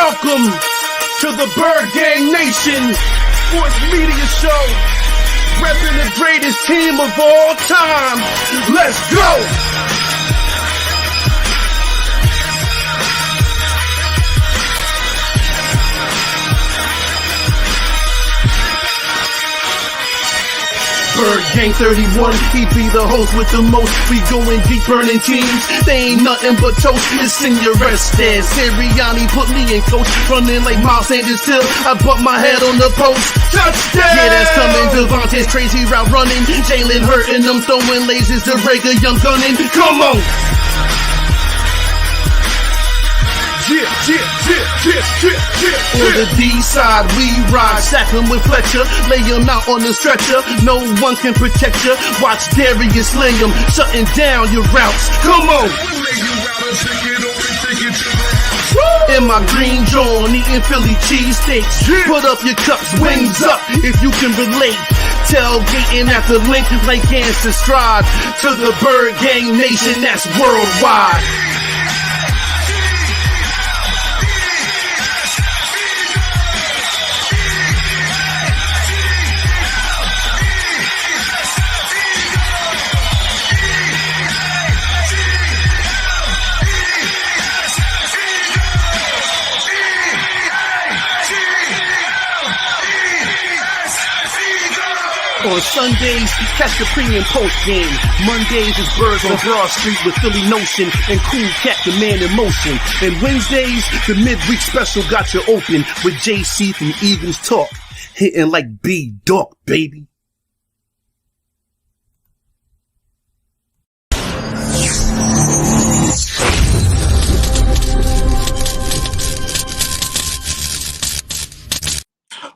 Welcome to the Bird Gang Nation Sports Media Show, repping the greatest team of all time. Let's go! Bird Gang 31, he be the host with the most. We going deep, burning teams. They ain't nothing but toast. Listen, your rest there. Sirianni put me in coach, running like Miles Sanders till I bumped my head on the post. Touchdown! Yeah, that's coming. Devontae's crazy route running. Jalen hurting them, throwing lasers to break a young gunning. Come on! On the D side, we ride, sack him with Fletcher, lay him out on the stretcher. No one can protect you. Watch Darius lay him, shutting down your routes. Come on! In my green JAWN, eating Philly cheesesteaks. Put up your cups, wings up, if you can relate. Tailgating at the link like and subscribe to the Bird Gang Nation that's worldwide. On Sundays, catch the pre and post game. Mondays is Birds on Broad Street with Philly Notion and Cool Cat, the man in motion. And Wednesdays, the midweek special got you open with JC from Eagles Talk, hitting like B-Dog, baby.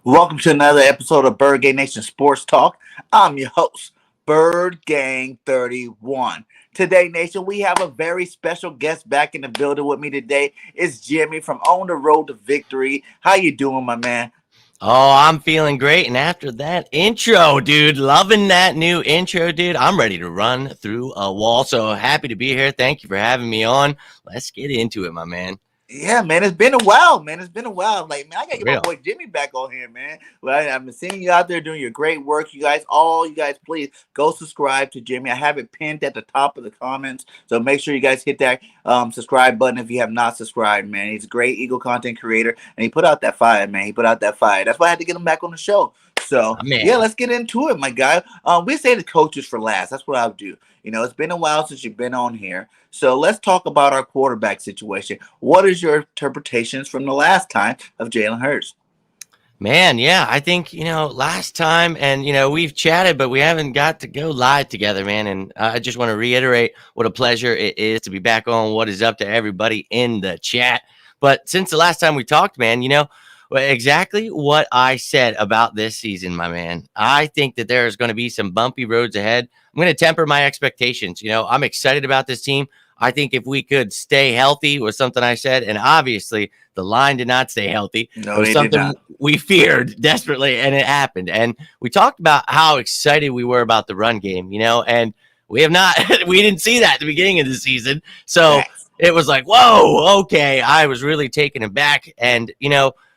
Welcome to another episode of Bird Gang Nation Sports Talk. I'm your host, Bird Gang 31. Today, Nation, we have a very special guest back in the building with me today. It's Jimmy from On the Road to Victory. How you doing, my man? Oh, I'm feeling great. And after that intro, dude, loving that new intro, dude. I'm ready to run through a wall. So happy to be here. Thank you for having me on. Let's get into it, my man. Yeah, man, it's been a while, man. It's been a while. Like, man, I gotta get my boy Jimmy back on here, man. Well, I've been seeing you out there doing your great work. You guys, please go subscribe to Jimmy. I have it pinned at the top of the comments, so make sure you guys hit that subscribe button if you have not subscribed, man. He's a great Eagle content creator, and he put out that fire, man. He put out that fire. That's why I had to get him back on the show. So, yeah, let's get into it, my guy. We say the coaches for last. That's what I'll do. You know, it's been a while since you've been on here. So let's talk about our quarterback situation. What is your interpretations from the last time of Jalen Hurts? Man, yeah, I think, last time, and, we've chatted, but we haven't got to go live together, man. And I just want to reiterate what a pleasure it is to be back on What Is Up to everybody in the chat. But since the last time we talked, man, exactly what I said about this season, my man. I think that there is going to be some bumpy roads ahead. I'm going to temper my expectations. I'm excited about this team. I think if we could stay healthy was something I said, and obviously the line did not stay healthy. No, it was something we feared desperately, and it happened. And we talked about how excited we were about the run game, and we have not. We didn't see that at the beginning of the season, so it was like, whoa, okay. I was really taken aback, and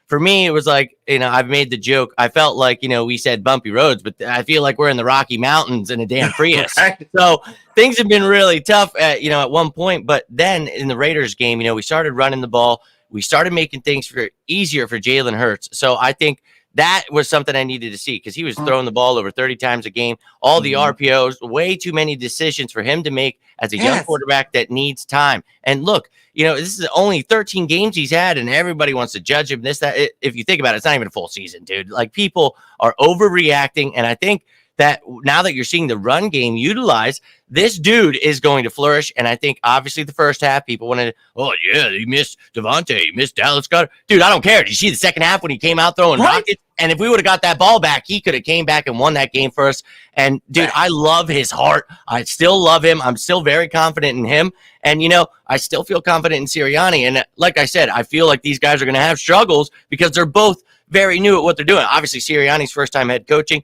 for me, it was like, I've made the joke. I felt like, we said bumpy roads, but I feel like we're in the Rocky Mountains in a damn Prius. Right. So things have been really tough at one point. But then in the Raiders game, we started running the ball. We started making things easier for Jalen Hurts. So I think that was something I needed to see because he was throwing the ball over 30 times a game. All the RPOs, way too many decisions for him to make as a young quarterback that needs time. And look, this is only 13 games he's had, and everybody wants to judge him. If you think about it, it's not even a full season, dude. Like, people are overreacting, and I think that now that you're seeing the run game utilized, this dude is going to flourish. And I think obviously the first half, people wanted, oh yeah, he missed Devontae, he missed Dallas Goedert. Dude, I don't care. Did you see the second half when he came out throwing rockets? And if we would have got that ball back, he could have came back and won that game for us. And dude, I love his heart. I still love him. I'm still very confident in him. And, I still feel confident in Sirianni. And like I said, I feel like these guys are going to have struggles because they're both very new at what they're doing. Obviously, Sirianni's first time head coaching.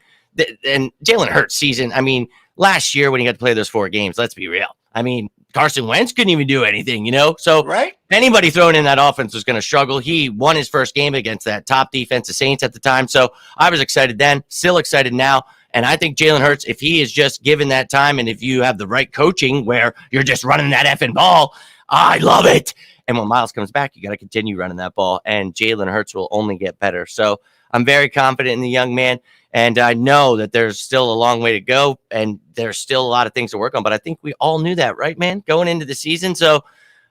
And Jalen Hurts season, last year when he got to play those 4 games, let's be real. I mean, Carson Wentz couldn't even do anything, you know? So Right. anybody thrown in that offense was going to struggle. He won his first game against that top defense, the Saints at the time. So I was excited then, still excited now. And I think Jalen Hurts, if he is just given that time and if you have the right coaching where you're just running that effing ball, I love it. And when Miles comes back, you got to continue running that ball. And Jalen Hurts will only get better. So I'm very confident in the young man. And I know that there's still a long way to go. And there's still a lot of things to work on. But I think we all knew that, right, man? Going into the season. So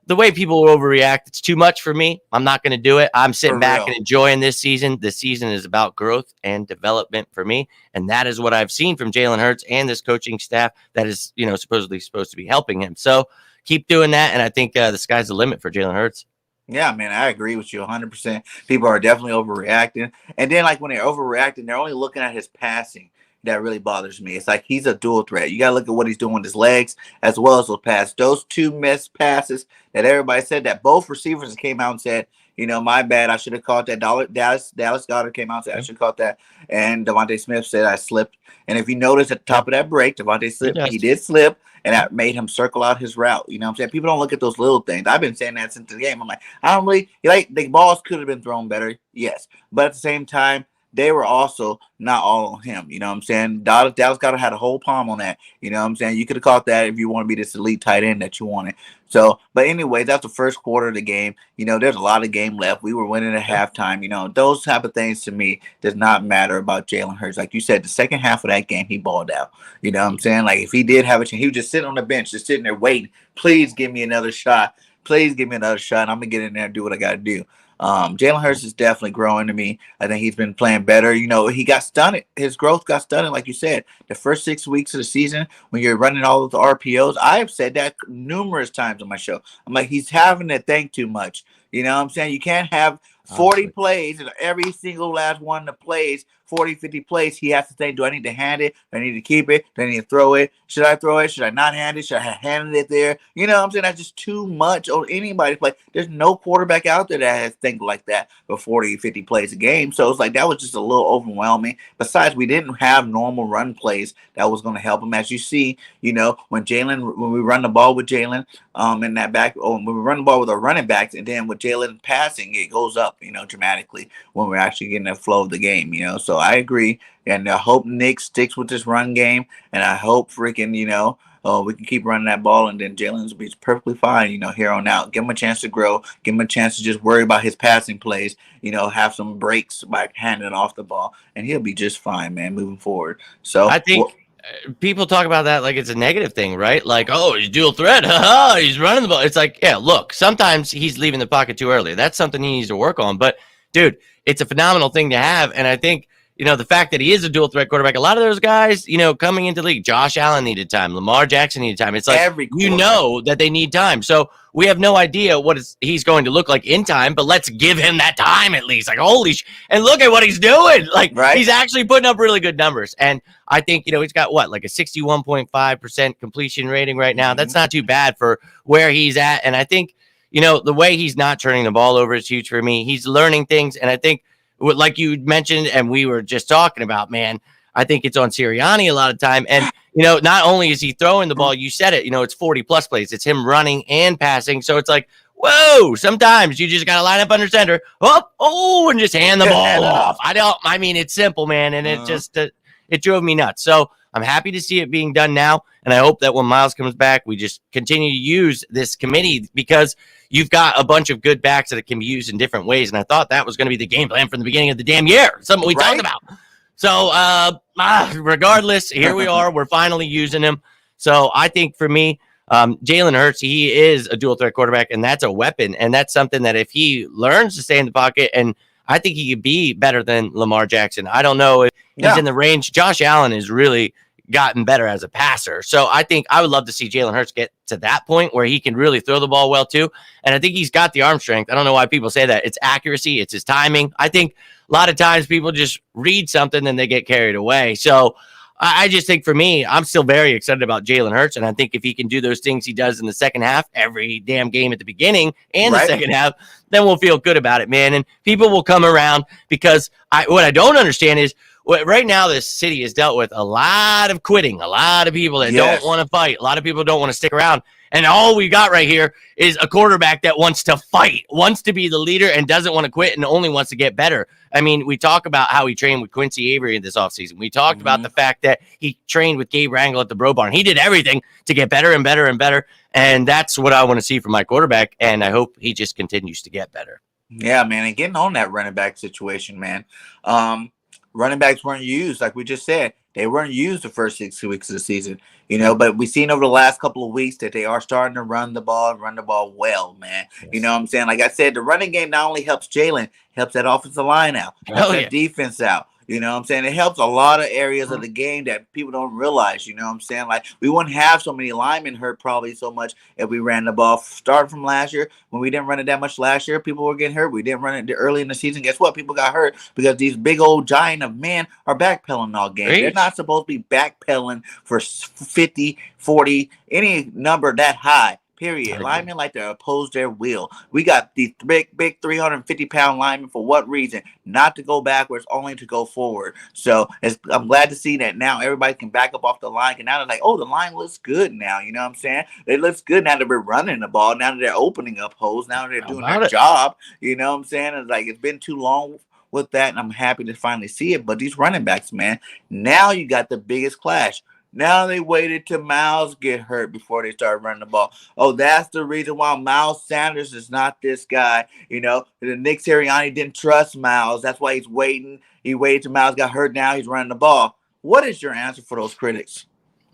the way people overreact, it's too much for me. I'm not going to do it. I'm sitting back and enjoying this season. This season is about growth and development for me. And that is what I've seen from Jalen Hurts and this coaching staff that is, you know, supposedly supposed to be helping him. So keep doing that. And I think the sky's the limit for Jalen Hurts. Yeah, man, I agree with you 100%. People are definitely overreacting. And then, like, when they're overreacting, they're only looking at his passing. That really bothers me. It's like he's a dual threat. You got to look at what he's doing with his legs as well as those passes. Those two missed passes that everybody said that both receivers came out and said, you know, my bad. I should have caught that. Dallas Goedert came out and said, I should have caught that. And Devontae Smith said, I slipped. And if you notice at the top of that break, Devontae slipped. He did slip, and that made him circle out his route. You know what I'm saying? People don't look at those little things. I've been saying that since the game. I'm like, I don't really, like, the balls could have been thrown better. Yes. But at the same time, they were also not all on him. You know what I'm saying? Dallas Goedert had a whole palm on that. You know what I'm saying? You could have caught that if you want to be this elite tight end that you wanted. So, but anyway, that's the first quarter of the game. You know, there's a lot of game left. We were winning at halftime. You know, those type of things to me does not matter about Jalen Hurts. Like you said, the second half of that game, he balled out. You know what I'm saying? Like if he did have a chance, he was just sitting on the bench, just sitting there waiting. Please give me another shot. Please give me another shot. I'm going to get in there and do what I got to do. Jalen Hurts is definitely growing to me. I think he's been playing better. You know, he got stunted. His growth got stunted, like you said. The first 6 weeks of the season, when you're running all of the RPOs, I have said that numerous times on my show. I'm like, he's having to think too much. You know what I'm saying? You can't have 40 plays and every single last one of the plays, 40, 50 plays, he has to think, do I need to hand it? Do I need to keep it? Do I need to throw it? Should I throw it? Should I not hand it? Should I have handed it there? You know what I'm saying? That's just too much on anybody's play. There's no quarterback out there that has to think like that for 40, 50 plays a game. So it's like that was just a little overwhelming. Besides, we didn't have normal run plays that was going to help him. As you see, you know, when we run the ball with Jalen in that back, when we run the ball with our running backs, and then with Jalen passing, it goes up, you know, dramatically when we're actually getting the flow of the game, you know. So I agree, and I hope Nick sticks with this run game, and I hope freaking, you know, we can keep running that ball, and then Jalen's will be perfectly fine, you know, here on out. Give him a chance to grow. Give him a chance to just worry about his passing plays, you know, have some breaks by handing off the ball, and he'll be just fine, man, moving forward. So I think people talk about that like it's a negative thing, right? Like, oh, he's dual threat. He's running the ball. It's like, yeah, look, sometimes he's leaving the pocket too early. That's something he needs to work on. But, dude, it's a phenomenal thing to have. And I think, you know, the fact that he is a dual threat quarterback, a lot of those guys, you know, coming into the league, Josh Allen needed time, Lamar Jackson needed time. It's like, you know that they need time. So we have no idea what he's going to look like in time, but let's give him that time at least. Like, holy and look at what he's doing. Like, he's actually putting up really good numbers. And I think, you know, he's got what, like a 61.5% completion rating right now. That's not too bad for where he's at. And I think, you know, the way he's not turning the ball over is huge for me. He's learning things. And I think, like you mentioned, and we were just talking about, man, I think it's on Sirianni a lot of time. And, you know, not only is he throwing the ball, you said it, you know, it's 40 plus plays. It's him running and passing. So it's like, whoa, sometimes you just got to line up under center. And just hand the ball off. I mean, it's simple, man. And it just, it drove me nuts. So I'm happy to see it being done now. And I hope that when Miles comes back, we just continue to use this committee because you've got a bunch of good backs that it can be used in different ways. And I thought that was going to be the game plan from the beginning of the damn year. Something we talked about. So regardless, here we are. We're finally using him. So I think for me, Jalen Hurts, he is a dual threat quarterback, and that's a weapon. And that's something that if he learns to stay in the pocket, and I think he could be better than Lamar Jackson. I don't know if he's in the range. Josh Allen has really gotten better as a passer. So I think I would love to see Jalen Hurts get to that point where he can really throw the ball well too. And I think he's got the arm strength. I don't know why people say that. It's accuracy. It's his timing. I think a lot of times people just read something and they get carried away. So I just think for me, I'm still very excited about Jalen Hurts. And I think if he can do those things he does in the second half, every damn game at the beginning and the second half, then we'll feel good about it, man. And people will come around because what I don't understand is right now this city has dealt with a lot of quitting, a lot of people that don't want to fight, a lot of people don't want to stick around. And all we got right here is a quarterback that wants to fight, wants to be the leader, and doesn't want to quit, and only wants to get better. I mean, we talk about how he trained with Quincy Avery this offseason. We talked about the fact that he trained with Gabe Wrangle at the Bro Barn. He did everything to get better and better and better. And that's what I want to see from my quarterback. And I hope he just continues to get better. Yeah, man. And getting on that running back situation, man. Running backs weren't used, like we just said. They weren't used the first 6 weeks of the season, you know, but we've seen over the last couple of weeks that they are starting to run the ball well, man. Yes. You know what I'm saying? Like I said, the running game not only helps Jalen, helps that offensive line out, helps that defense out. You know what I'm saying? It helps a lot of areas of the game that people don't realize, you know what I'm saying? Like, we wouldn't have so many linemen hurt probably so much if we ran the ball. Starting from last year, when we didn't run it that much last year, people were getting hurt. We didn't run it early in the season. Guess what? People got hurt because these big old giant of men are backpedaling all game. They're not supposed to be backpedaling for 50, 40, any number that high. Period. Linemen like to oppose their will. We got these big 350-pound linemen for what reason? Not to go backwards, only to go forward. So I'm glad to see that now everybody can back up off the line. And now they're like, oh, the line looks good now. You know what I'm saying? It looks good now that we're running the ball. Now that they're opening up holes. Now that they're doing their job. You know what I'm saying? It's like it's been too long with that, and I'm happy to finally see it. But these running backs, man, now you got the biggest clash. Now they waited till Miles get hurt before they started running the ball. Oh, that's the reason why Miles Sanders is not this guy. You know, Nick Sirianni didn't trust Miles. That's why he's waiting. He waited till Miles got hurt. Now he's running the ball. What is your answer for those critics?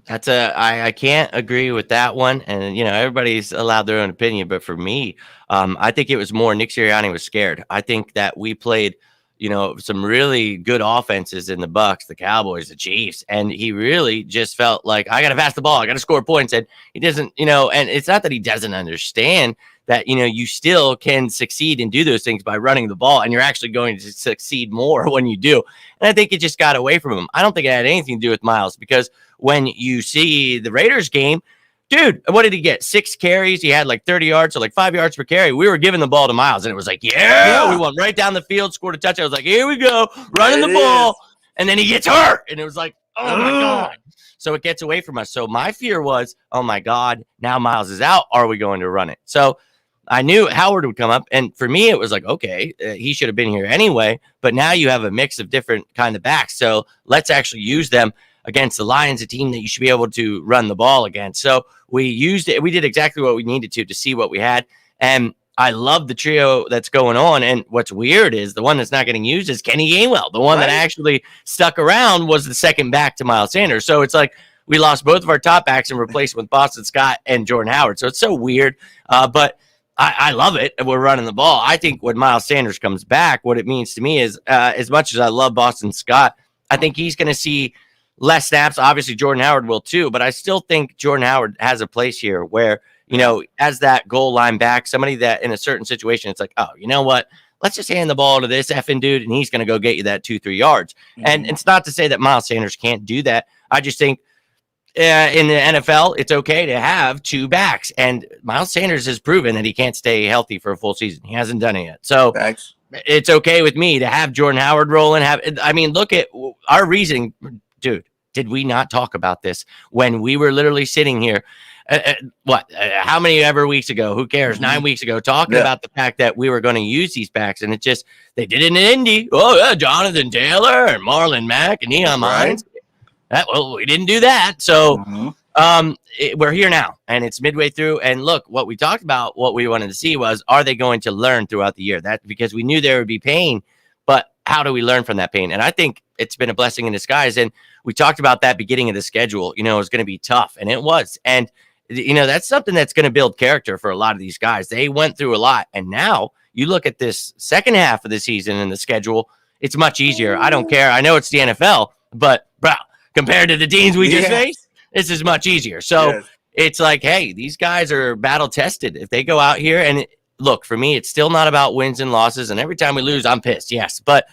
I can't agree with that one. And, you know, everybody's allowed their own opinion. But for me, I think it was more Nick Sirianni was scared. I think that we played, you know, some really good offenses in the Bucs, the Cowboys, the Chiefs, and he really just felt like, I got to pass the ball, I got to score points, and he doesn't, you know, and it's not that he doesn't understand that, you know, you still can succeed and do those things by running the ball, and you're actually going to succeed more when you do. And I think it just got away from him. I don't think it had anything to do with Miles, because when you see the Raiders game, dude, what did he get? 6 carries. He had like 30 yards, so like 5 yards per carry. We were giving the ball to Miles, and it was like, yeah. We went right down the field, scored a touchdown. I was like, here we go, running the ball. And then he gets hurt, and it was like, oh my God. So it gets away from us. So my fear was, oh my God, now Miles is out. Are we going to run it? So I knew Howard would come up, and for me, it was like, okay, he should have been here anyway. But now you have a mix of different kind of backs, so let's actually use them against the Lions, a team that you should be able to run the ball against. So we used it. We did exactly what we needed to see what we had. And I love the trio that's going on. And what's weird is the one that's not getting used is Kenny Gainwell. The one that actually stuck around was the second back to Miles Sanders. So it's like we lost both of our top backs and replaced with Boston Scott and Jordan Howard. So it's so weird. But I love it. We're running the ball. I think when Miles Sanders comes back, what it means to me is as much as I love Boston Scott, I think he's going to see less snaps. Obviously, Jordan Howard will too, but I still think Jordan Howard has a place here where, you know, as that goal line back, somebody that in a certain situation, it's like, oh, you know what? Let's just hand the ball to this effing dude, and he's going to go get you that 2-3 yards. And it's not to say that Miles Sanders can't do that. I just think in the NFL, it's okay to have 2 backs. And Miles Sanders has proven that he can't stay healthy for a full season. He hasn't done it yet. So it's okay with me to have Jordan Howard rolling. I mean, look at our reasoning. Dude, did we not talk about this when we were literally sitting here? How many ever weeks ago? Who cares? 9 weeks ago, talking about the fact that we were going to use these backs, and it just they did it in Indy. Oh yeah, Jonathan Taylor and Marlon Mack and Neon Mines. Well, we didn't do that, so we're here now, and it's midway through. And look, what we talked about, what we wanted to see was, are they going to learn throughout the year? That because we knew there would be pain, but how do we learn from that pain? And I think it's been a blessing in disguise. And we talked about that beginning of the schedule. You know, it was going to be tough, and it was. And you know, that's something that's going to build character for a lot of these guys. They went through a lot, and now you look at this second half of the season and the schedule. It's much easier. I don't care. I know it's the NFL, but bro, compared to the teams we just faced, this is much easier. So it's like, hey, these guys are battle tested. If they go out here and look, for me, it's still not about wins and losses. And every time we lose, I'm pissed. Yes. But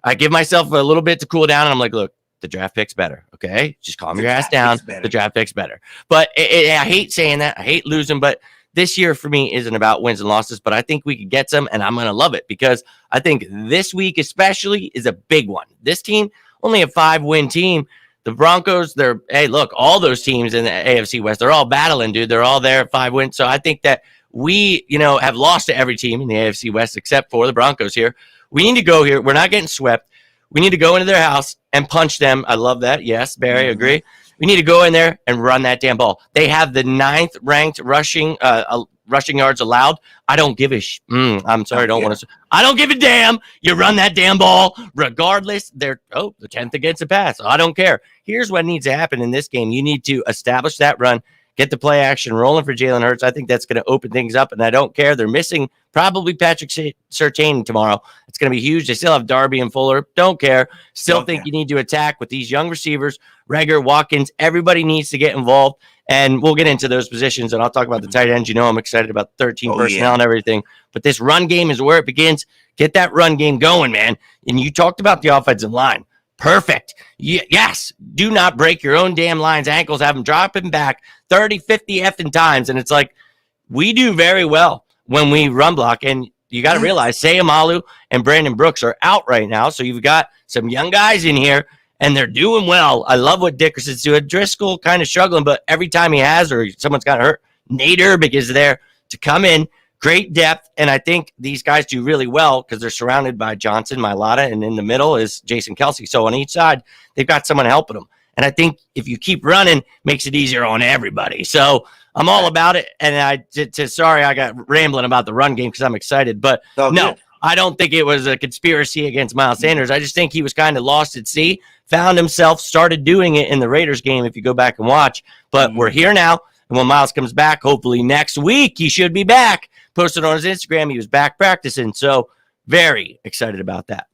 I give myself a little bit to cool down. And I'm like, look, the draft pick's better. Okay. Just calm your ass down. The draft pick's better. But I hate saying that. I hate losing. But this year for me isn't about wins and losses. But I think we could get some. And I'm going to love it because I think this week especially is a big one. This team, only a 5-win team. The Broncos, look, all those teams in the AFC West, they're all battling, dude. They're all there at 5 wins. So I think that we, have lost to every team in the AFC West except for the Broncos here. We need to go here. We're not getting swept. We need to go into their house and punch them. I love that. Yes, Barry, agree. We need to go in there and run that damn ball. They have the 9th ranked rushing yards allowed. I don't give a I'm sorry, I don't want to. I don't give a damn. You run that damn ball regardless. They're the 10th against the pass. I don't care. Here's what needs to happen in this game. You need to establish that run, get the play action rolling for Jalen Hurts. I think that's going to open things up, and I don't care. They're missing probably Patrick Surtain tomorrow. It's going to be huge. They still have Darby and Fuller. Don't care. Still think you need to attack with these young receivers, Reagor, Watkins. Everybody needs to get involved, and we'll get into those positions, and I'll talk about the tight ends. I'm excited about 13 personnel and everything, but this run game is where it begins. Get that run game going, man. And you talked about the offensive line. Perfect. Yes. Do not break your own damn line's ankles. Have them dropping back 30, 50 effing times. And it's like, we do very well when we run block. And you got to realize Sayamalu and Brandon Brooks are out right now. So you've got some young guys in here and they're doing well. I love what Dickerson's doing. Driscoll kind of struggling, but every time he has or someone's got hurt, Nate Herbig is there to come in. Great depth, and I think these guys do really well because they're surrounded by Johnson, Mailata, and in the middle is Jason Kelsey. So on each side, they've got someone helping them. And I think if you keep running, makes it easier on everybody. So I'm all about it. And sorry I got rambling about the run game because I'm excited. But no, I don't think it was a conspiracy against Miles Sanders. I just think he was kind of lost at sea, found himself, started doing it in the Raiders game if you go back and watch. But we're here now. And when Miles comes back, hopefully next week, he should be back. Posted on his Instagram, he was back practicing. So very excited about that.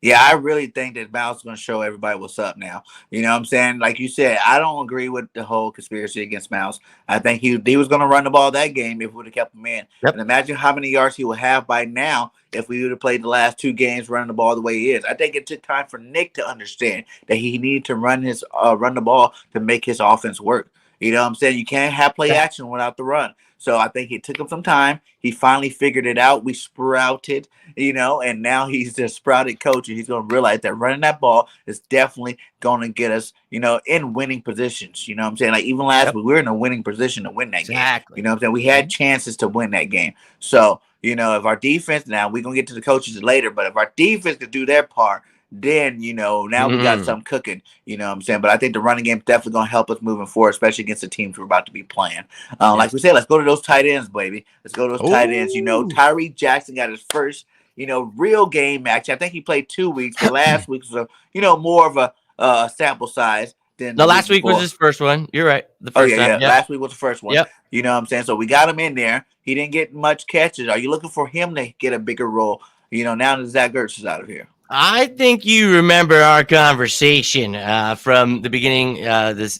Yeah, I really think that Miles is going to show everybody what's up now. You know what I'm saying? Like you said, I don't agree with the whole conspiracy against Miles. I think he was going to run the ball that game if we would have kept him in. Yep. And imagine how many yards he would have by now if we would have played the last 2 games running the ball the way he is. I think it took time for Nick to understand that he needed to run the ball to make his offense work. You know what I'm saying? You can't have play action without the run. So I think it took him some time. He finally figured it out. We sprouted, and now he's the sprouted coach, and he's going to realize that running that ball is definitely going to get us, in winning positions. You know what I'm saying? Like even last week, we were in a winning position to win that game. You know what I'm saying? We had chances to win that game. So, if our defense, now we're going to get to the coaches later, but if our defense could do their part, then, now we got something cooking, you know what I'm saying? But I think the running game is definitely going to help us moving forward, especially against the teams we're about to be playing. Like we said, let's go to those tight ends, baby. Let's go to those tight ends. Tyree Jackson got his first, real game match. I think he played 2 weeks, but last week was, more of a sample size. No, last week was his first one. You're right. The first time. Yep. Last week was the first one. Yep. You know what I'm saying? So we got him in there. He didn't get much catches. Are you looking for him to get a bigger role? Now that Zach Ertz is out of here. I think you remember our conversation from the beginning,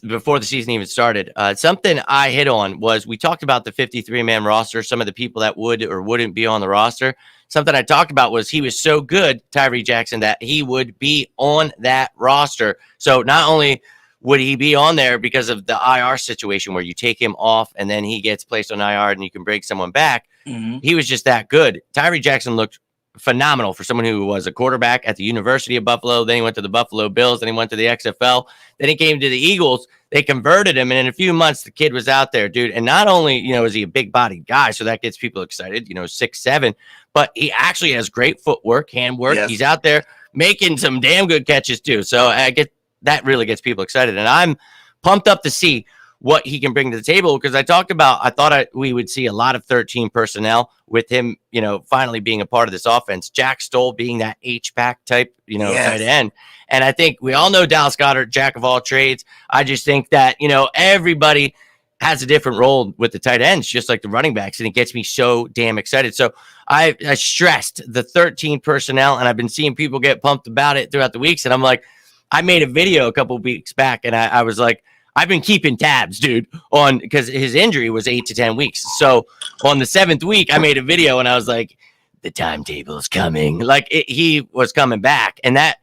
before the season even started. Something I hit on was we talked about the 53-man roster, some of the people that would or wouldn't be on the roster. Something I talked about was he was so good, Tyree Jackson, that he would be on that roster. So not only would he be on there because of the IR situation where you take him off and then he gets placed on IR and you can bring someone back, he was just that good. Tyree Jackson looked phenomenal for someone who was a quarterback at the University of Buffalo. Then he went to the Buffalo Bills. Then he went to the XFL. Then he came to the Eagles. They converted him, and in a few months, the kid was out there, dude. And not only, is he a big-bodied guy, so that gets people excited, 6'7", but he actually has great footwork, handwork. Yes. He's out there making some damn good catches, too. So that really gets people excited. And I'm pumped up to see what he can bring to the table, because I thought we would see a lot of 13 personnel with him, finally being a part of this offense. Jack Stoll being that H-back type, tight end. And I think we all know Dallas Goedert, jack of all trades. I just think that, everybody has a different role with the tight ends, just like the running backs, and it gets me so damn excited. So I stressed the 13 personnel, and I've been seeing people get pumped about it throughout the weeks. And I'm like, I made a video a couple of weeks back, and I was like, I've been keeping tabs, dude, because his injury was 8 to 10 weeks. So on the 7th week, I made a video and I was like, the timetable is coming. He was coming back. And that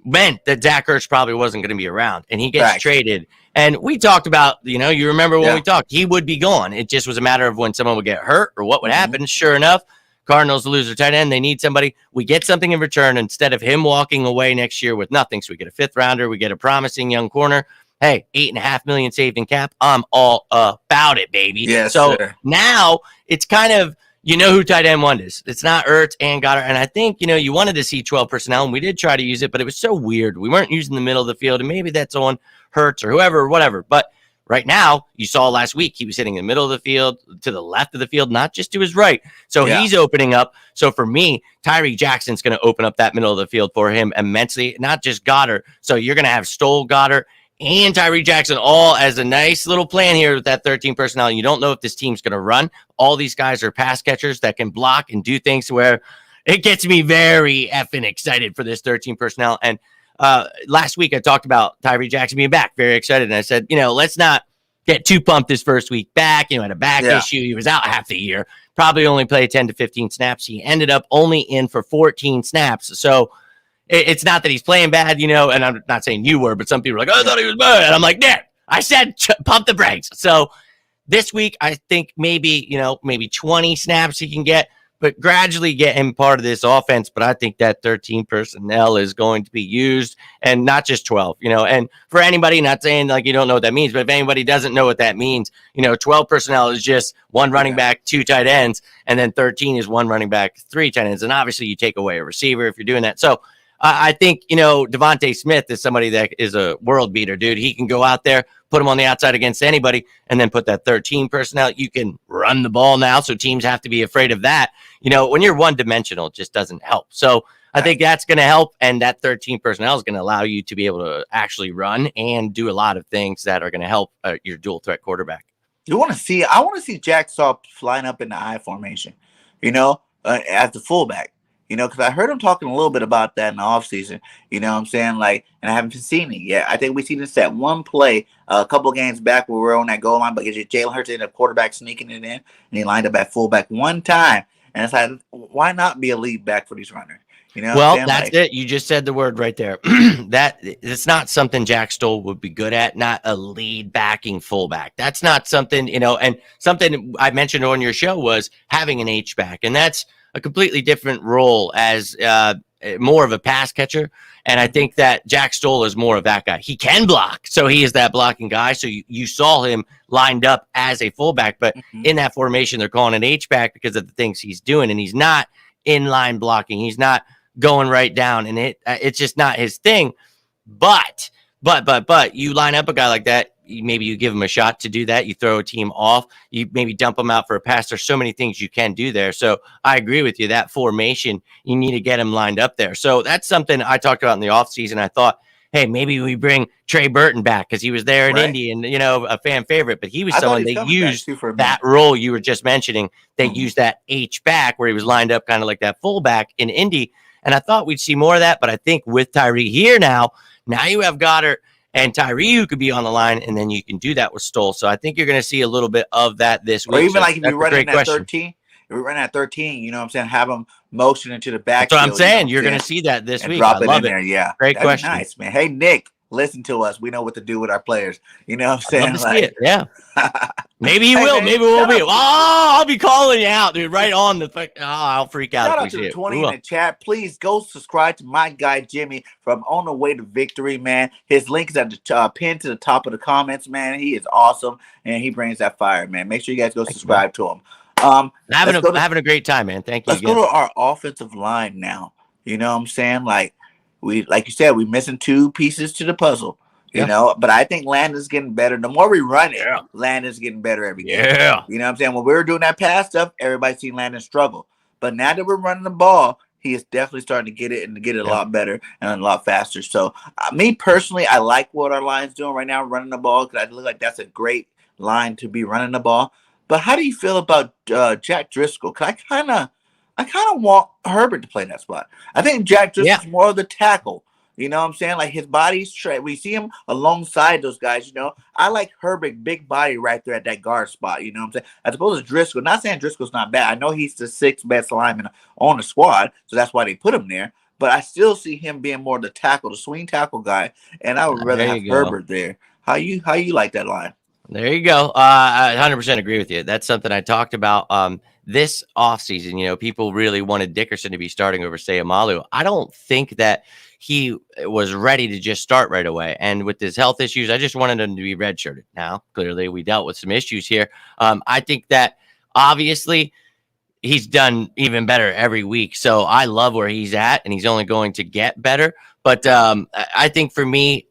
meant that Zach Ertz probably wasn't going to be around. And he gets traded. And we talked about, you remember when we talked, he would be gone. It just was a matter of when someone would get hurt or what would happen. Sure enough, Cardinals lose their tight end. They need somebody. We get something in return instead of him walking away next year with nothing. So we get a 5th rounder. We get a promising young corner. Hey, $8.5 million saved in cap. I'm all about it, baby. Yes, so sir. now it's kind of, you know who tight end 1 is. It's not Ertz and Goddard. And I think, you know, you wanted to see 12 personnel, and we did try to use it, but it was so weird. We weren't using the middle of the field, and maybe that's on Hurts or whoever or whatever. But right now, you saw last week, he was hitting the middle of the field, to the left of the field, not just to his right. So he's opening up. So for me, Tyree Jackson's going to open up that middle of the field for him immensely, not just Goddard. So you're going to have Stoll, Goddard, and Tyree Jackson all as a nice little plan here with that 13 personnel. You don't know if this team's going to run. All these guys are pass catchers that can block and do things where it gets me very effing excited for this 13 personnel. And last week I talked about Tyree Jackson being back, very excited. And I said, you know, let's not get too pumped his first week back. You know, had a back issue. He was out half the year, probably only played 10 to 15 snaps. He ended up only in for 14 snaps. So it's not that he's playing bad, you know, and I'm not saying you were, but some people are like, oh, I thought he was bad. And I'm like, yeah, I said pump the brakes. So this week, I think maybe 20 snaps he can get, but gradually get him part of this offense. But I think that 13 personnel is going to be used, and not just 12, you know. And for anybody, not saying like you don't know what that means, but if anybody doesn't know what that means, you know, 12 personnel is just 1 running back, 2 tight ends, and then 13 is 1 running back, 3 tight ends. And obviously you take away a receiver if you're doing that. So I think, you know, Devontae Smith is somebody that is a world beater, dude. He can go out there, put him on the outside against anybody, and then put that 13 personnel. You can run the ball now, so teams have to be afraid of that. You know, when you're one-dimensional, it just doesn't help. So I think that's going to help, and that 13 personnel is going to allow you to be able to actually run and do a lot of things that are going to help your dual-threat quarterback. I want to see Jack Stahl flying up in the I formation, you know, as the fullback. You know, because I heard him talking a little bit about that in the offseason. You know what I'm saying? Like, and I haven't seen it yet. I think we seen this at one play a couple of games back where we were on that goal line, but Jalen Hurts ended up quarterback sneaking it in, and he lined up at fullback one time. And it's like, why not be a lead back for these runners? You know, well, that's it. You just said the word right there. That it's not something Jack Stoll would be good at, not a lead backing fullback. That's not something, you know, and something I mentioned on your show was having an H-back, and that's a completely different role as more of a pass catcher. And I think that Jack Stoll is more of that guy. He can block, so he is that blocking guy. So you saw him lined up as a fullback, but in that formation, they're calling an H-back because of the things he's doing, and he's not inline blocking. He's not going right down, and it's just not his thing. But you line up a guy like that, maybe you give him a shot to do that. You throw a team off. You maybe dump him out for a pass. There's so many things you can do there. So I agree with you. That formation, you need to get him lined up there. So that's something I talked about in the offseason. I thought, hey, maybe we bring Trey Burton back because he was there in Indy and, you know, a fan favorite. But he was someone they used that role you were just mentioning. They used that H-back where he was lined up kind of like that fullback in Indy. And I thought we'd see more of that. But I think with Tyree here now you have Goddard and Tyree who could be on the line, and then you can do that with Stoll. So I think you're going to see a little bit of that this week. Or even like if you're running at 13, you know what I'm saying, have them motion into the backfield. That's what I'm saying. You're going to see that this week. Drop it in there. Yeah. Great question. Nice, man. Hey, Nick, listen to us. We know what to do with our players. You know what I'm saying? Love to see it. Yeah. Maybe he will. Maybe we'll be. Oh, I'll be calling you out, dude. Right on the. Oh, I'll freak out. Shout out to the 20 in the chat. Please go subscribe to my guy Jimmy from On the Way to Victory, man. His link is at the pinned to the top of the comments, man. He is awesome, and he brings that fire, man. Make sure you guys go subscribe to him. Having a great time, man. Thank you. Let's go to our offensive line now. You know what I'm saying? Like you said, we're missing 2 pieces to the puzzle. You know, but I think Landon's getting better. The more we run it, Landon's getting better every game. Yeah. You know what I'm saying? When we were doing that pass stuff, everybody seen Landon struggle. But now that we're running the ball, he is definitely starting to get it and to get it a lot better and a lot faster. So, me personally, I like what our line's doing right now, running the ball, because I look like that's a great line to be running the ball. But how do you feel about Jack Driscoll? Because I kind of want Herbert to play that spot. I think Jack Driscoll's more of the tackle. You know what I'm saying? Like his body's straight. We see him alongside those guys, you know. I like Herbert, big body right there at that guard spot. You know what I'm saying? As opposed to Driscoll. Not saying Driscoll's not bad. I know he's the 6th best lineman on the squad, so that's why they put him there. But I still see him being more the tackle, the swing tackle guy. And I would rather have Herbert there. How you like that line? There you go. I 100% agree with you. That's something I talked about. this offseason, people really wanted Dickerson to be starting over Sayamalu. I don't think that he was ready to just start right away. And with his health issues, I just wanted him to be redshirted. Now, clearly, we dealt with some issues here. I think that obviously he's done even better every week. So I love where he's at, and he's only going to get better. But I think for me,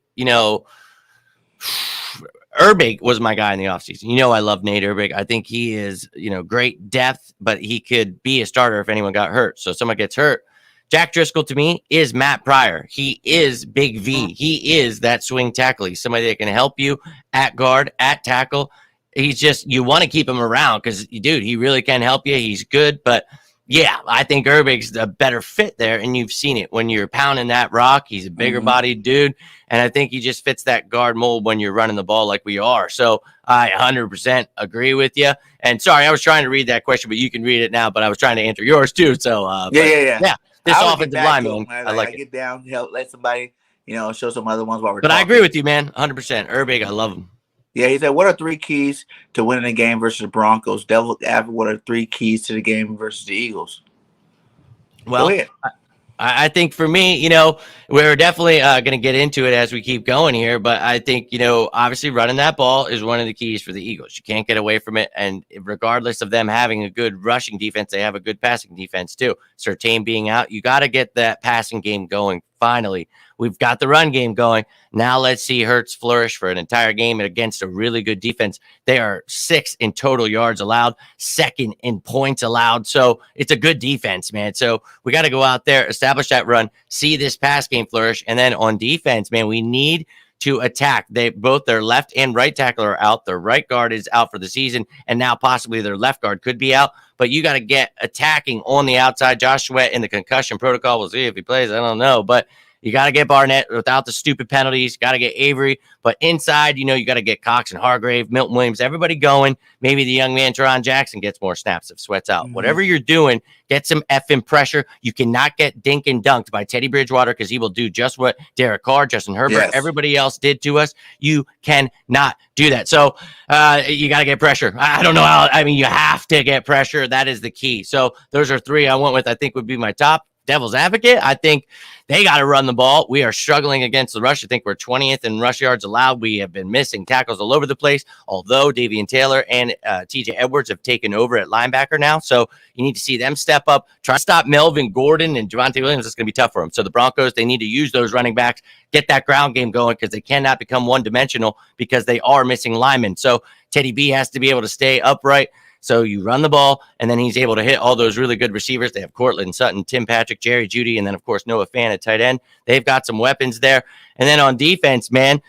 Urbig was my guy in the offseason. I love Nate Urbig. I think he is, great depth, but he could be a starter if anyone got hurt. So if someone gets hurt. Jack Driscoll to me is Matt Pryor. He is Big V. He is that swing tackle. He's somebody that can help you at guard, at tackle. He's just, you want to keep him around because, dude, he really can help you. He's good. But yeah, I think Urbig's a better fit there. And you've seen it when you're pounding that rock. He's a bigger bodied dude. And I think he just fits that guard mold when you're running the ball like we are. So I 100% agree with you. And sorry, I was trying to read that question, but you can read it now. But I was trying to answer yours too. So yeah. This offensive line, man, I like it. Get down, help, let somebody, show some other ones while we're But talking. I agree with you, man, 100%. Urbig, I love him. Yeah, he said, what are 3 keys to winning a game versus the Broncos? Devil Advocate, what are 3 keys to the game versus the Eagles? Well, I think for me, we're definitely going to get into it as we keep going here. But I think, obviously running that ball is one of the keys for the Eagles. You can't get away from it. And regardless of them having a good rushing defense, they have a good passing defense too. Surtain being out, you got to get that passing game going. Finally, we've got the run game going. Now let's see Hurts flourish for an entire game against a really good defense. They are 6th in total yards allowed, 2nd in points allowed. So it's a good defense, man. So we got to go out there, establish that run, see this pass game flourish. And then on defense, man, we need to attack. Both their left and right tackle are out. Their right guard is out for the season. And now possibly their left guard could be out. But you got to get attacking on the outside. Josh Sweat in the concussion protocol. We'll see if he plays. I don't know. But you got to get Barnett without the stupid penalties. Got to get Avery. But inside, you got to get Cox and Hargrave, Milton Williams, everybody going. Maybe the young man, Teron Jackson, gets more snaps if Sweat's out. Whatever you're doing, get some effing pressure. You cannot get dink and dunked by Teddy Bridgewater because he will do just what Derek Carr, Justin Herbert, everybody else did to us. You cannot do that. So you got to get pressure. I don't know how. I mean, you have to get pressure. That is the key. So those are 3 I went with, I think would be my top. Devil's advocate, I think they got to run the ball. We are struggling against the rush. I think we're 20th in rush yards allowed. We have been missing tackles all over the place, although Davian Taylor and TJ Edwards have taken over at linebacker now. So you need to see them step up, try to stop Melvin Gordon and Javonte Williams. It's going to be tough for them. So the Broncos, they need to use those running backs, get that ground game going because they cannot become one-dimensional because they are missing linemen. So Teddy B has to be able to stay upright. So you run the ball, and then he's able to hit all those really good receivers. They have Cortland Sutton, Tim Patrick, Jerry Jeudy, and then, of course, Noah Fant at tight end. They've got some weapons there. And then on defense, man,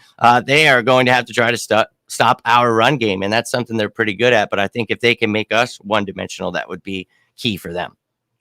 they are going to have to try to stop our run game, and that's something they're pretty good at. But I think if they can make us one-dimensional, that would be key for them.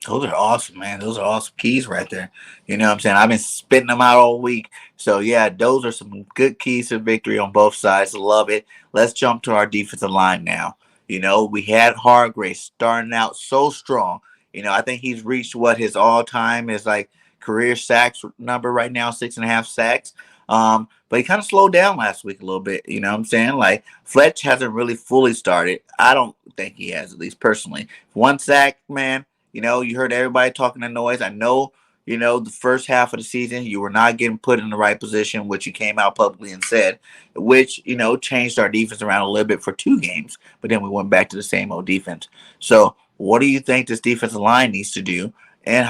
Those are awesome, man. Those are awesome keys right there. You know what I'm saying? I've been spitting them out all week. So, yeah, those are some good keys to victory on both sides. Love it. Let's jump to our defensive line now. We had Hargrave starting out so strong. I think he's reached what his all-time is like career sacks number right now, 6.5 sacks. But he kind of slowed down last week a little bit. You know what I'm saying? Like Fletch hasn't really fully started. I don't think he has, at least personally. 1 sack, man. You heard everybody talking the noise. I know, the first half of the season, you were not getting put in the right position, which you came out publicly and said, which, changed our defense around a little bit for 2 games. But then we went back to the same old defense. So what do you think this defensive line needs to do? And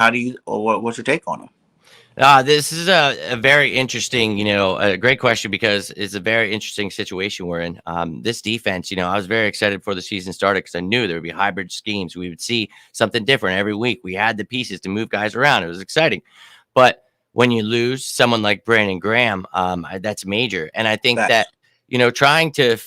what's your take on them? This is a very interesting, a great question because it's a very interesting situation we're in. This defense, I was very excited before the season started because I knew there would be hybrid schemes. We would see something different every week. We had the pieces to move guys around. It was exciting. But when you lose someone like Brandon Graham, that's major. And I think that, trying to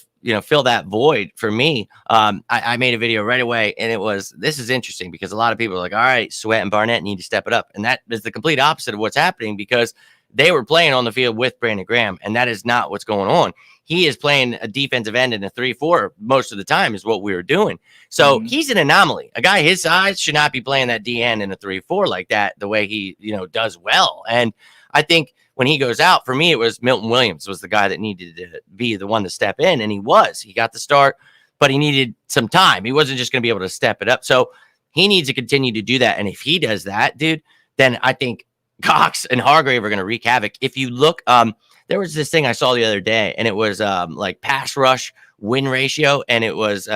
fill that void for me. I made a video right away and this is interesting because a lot of people are like, all right, Sweat and Barnett need to step it up. And that is the complete opposite of what's happening because they were playing on the field with Brandon Graham. And that is not what's going on. He is playing a defensive end in a 3-4 most of the time is what we were doing. So he's an anomaly. A guy his size should not be playing that DN in a 3-4 like that, the way he, does well. And I think when he goes out, for me, it was Milton Williams was the guy that needed to be the one to step in, and he got the start. but he needed some time. He wasn't just going to be able to step it up. So he needs to continue to do that. And if he does that, dude, then I think Cox and Hargrave are going to wreak havoc. If you look, there was this thing I saw the other day, and it was like pass rush win ratio, and it was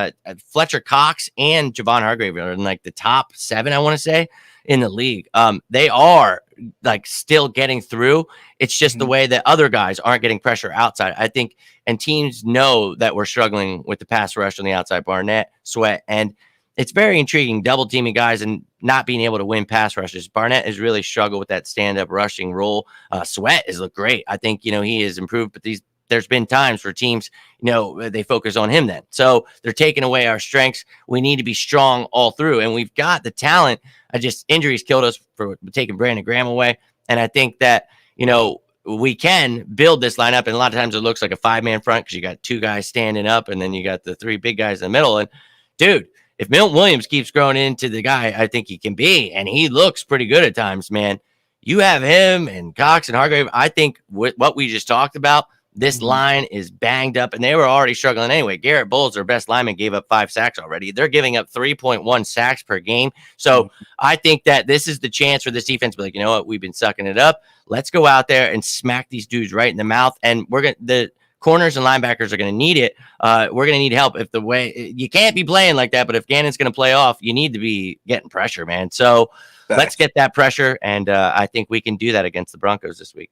Fletcher Cox and Javon Hargrave are in like the top 7, I want to say, in the league. They are like still getting through. It's just the way that other guys aren't getting pressure outside, I think, and teams know that we're struggling with the pass rush on the outside. Barnett, Sweat, and it's very intriguing double teaming guys and not being able to win pass rushes. Barnett has really struggled with that stand-up rushing role. Sweat has looked great. I think, he has improved, but there's been times where teams, they focus on him then. So they're taking away our strengths. We need to be strong all through, and we've got the talent. Injuries killed us for taking Brandon Graham away. And I think that, we can build this lineup, and a lot of times it looks like a 5-man front because you got 2 guys standing up, and then you got the 3 big guys in the middle. And dude, if Milton Williams keeps growing into the guy I think he can be, and he looks pretty good at times, man, you have him and Cox and Hargrave. I think with what we just talked about, this line is banged up, and they were already struggling anyway. Garrett Bowles, their best lineman, gave up 5 sacks already. They're giving up 3.1 sacks per game. So I think that this is the chance for this defense to be like, you know what, we've been sucking it up. Let's go out there and smack these dudes right in the mouth. And the corners and linebackers are going to need it. We're going to need help if you can't be playing like that, but if Gannon's going to play off, you need to be getting pressure, man. So let's get that pressure, and I think we can do that against the Broncos this week.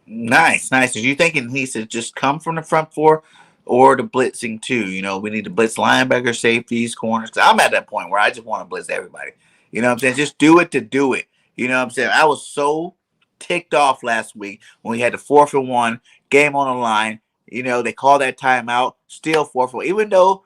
Nice. Are you thinking he should just come from the front 4 or the blitzing too? We need to blitz linebackers, safeties, corners. Cause I'm at that point where I just want to blitz everybody. You know what I'm saying? Just do it to do it. You know what I'm saying? I was so ticked off last week when we had the 4th and 1 game on the line. They called that timeout, still 4th and 1, even though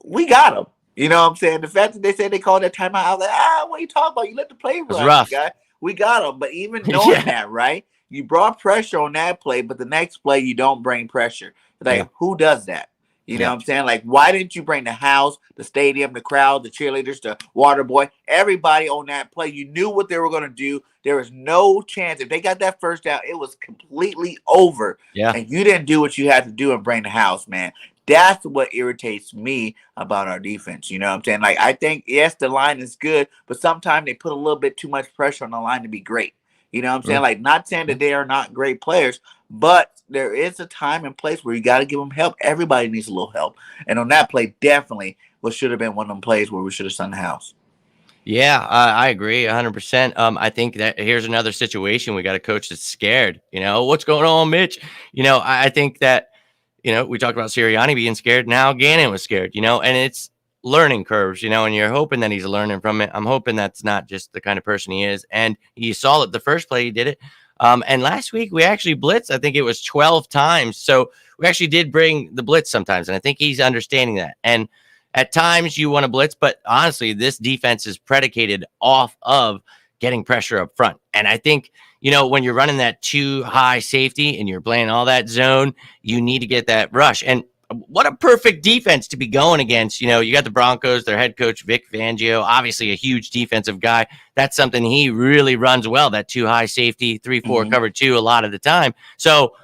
we got them. You know what I'm saying? The fact that they said they called that timeout, I was like, what are you talking about? You let the play run, rough. Guy. We got them. But even knowing that, right? You brought pressure on that play, but the next play you don't bring pressure. Like, who does that? You know what I'm saying? Like, why didn't you bring the house, the stadium, the crowd, the cheerleaders, the water boy, everybody on that play? You knew what they were going to do. There was no chance. If they got that first down, it was completely over. Yeah. And you didn't do what you had to do and bring the house, man. That's what irritates me about our defense. You know what I'm saying? Like, I think, yes, the line is good, but sometimes they put a little bit too much pressure on the line to be great. You know what I'm saying? Like, not saying that they are not great players, but there is a time and place where you got to give them help. Everybody needs a little help. And on that play, definitely what should have been one of them plays where we should have sung the house. Yeah, I agree 100%. I think that here's another situation. We got a coach that's scared. What's going on, Mitch? I think that, we talked about Sirianni being scared. Now Gannon was scared, and it's learning curves, and you're hoping that he's learning from it. I'm hoping that's not just the kind of person he is. And you saw it the first play he did it. And last week we actually blitzed, I think it was 12 times. So we actually did bring the blitz sometimes. And I think he's understanding that. And at times you want to blitz, but honestly, this defense is predicated off of getting pressure up front. And I think, when you're running that too high safety and you're playing all that zone, you need to get that rush. And what a perfect defense to be going against. You got the Broncos, their head coach, Vic Fangio, obviously a huge defensive guy. That's something he really runs well, that too high safety, 3-4 cover 2 a lot of the time. So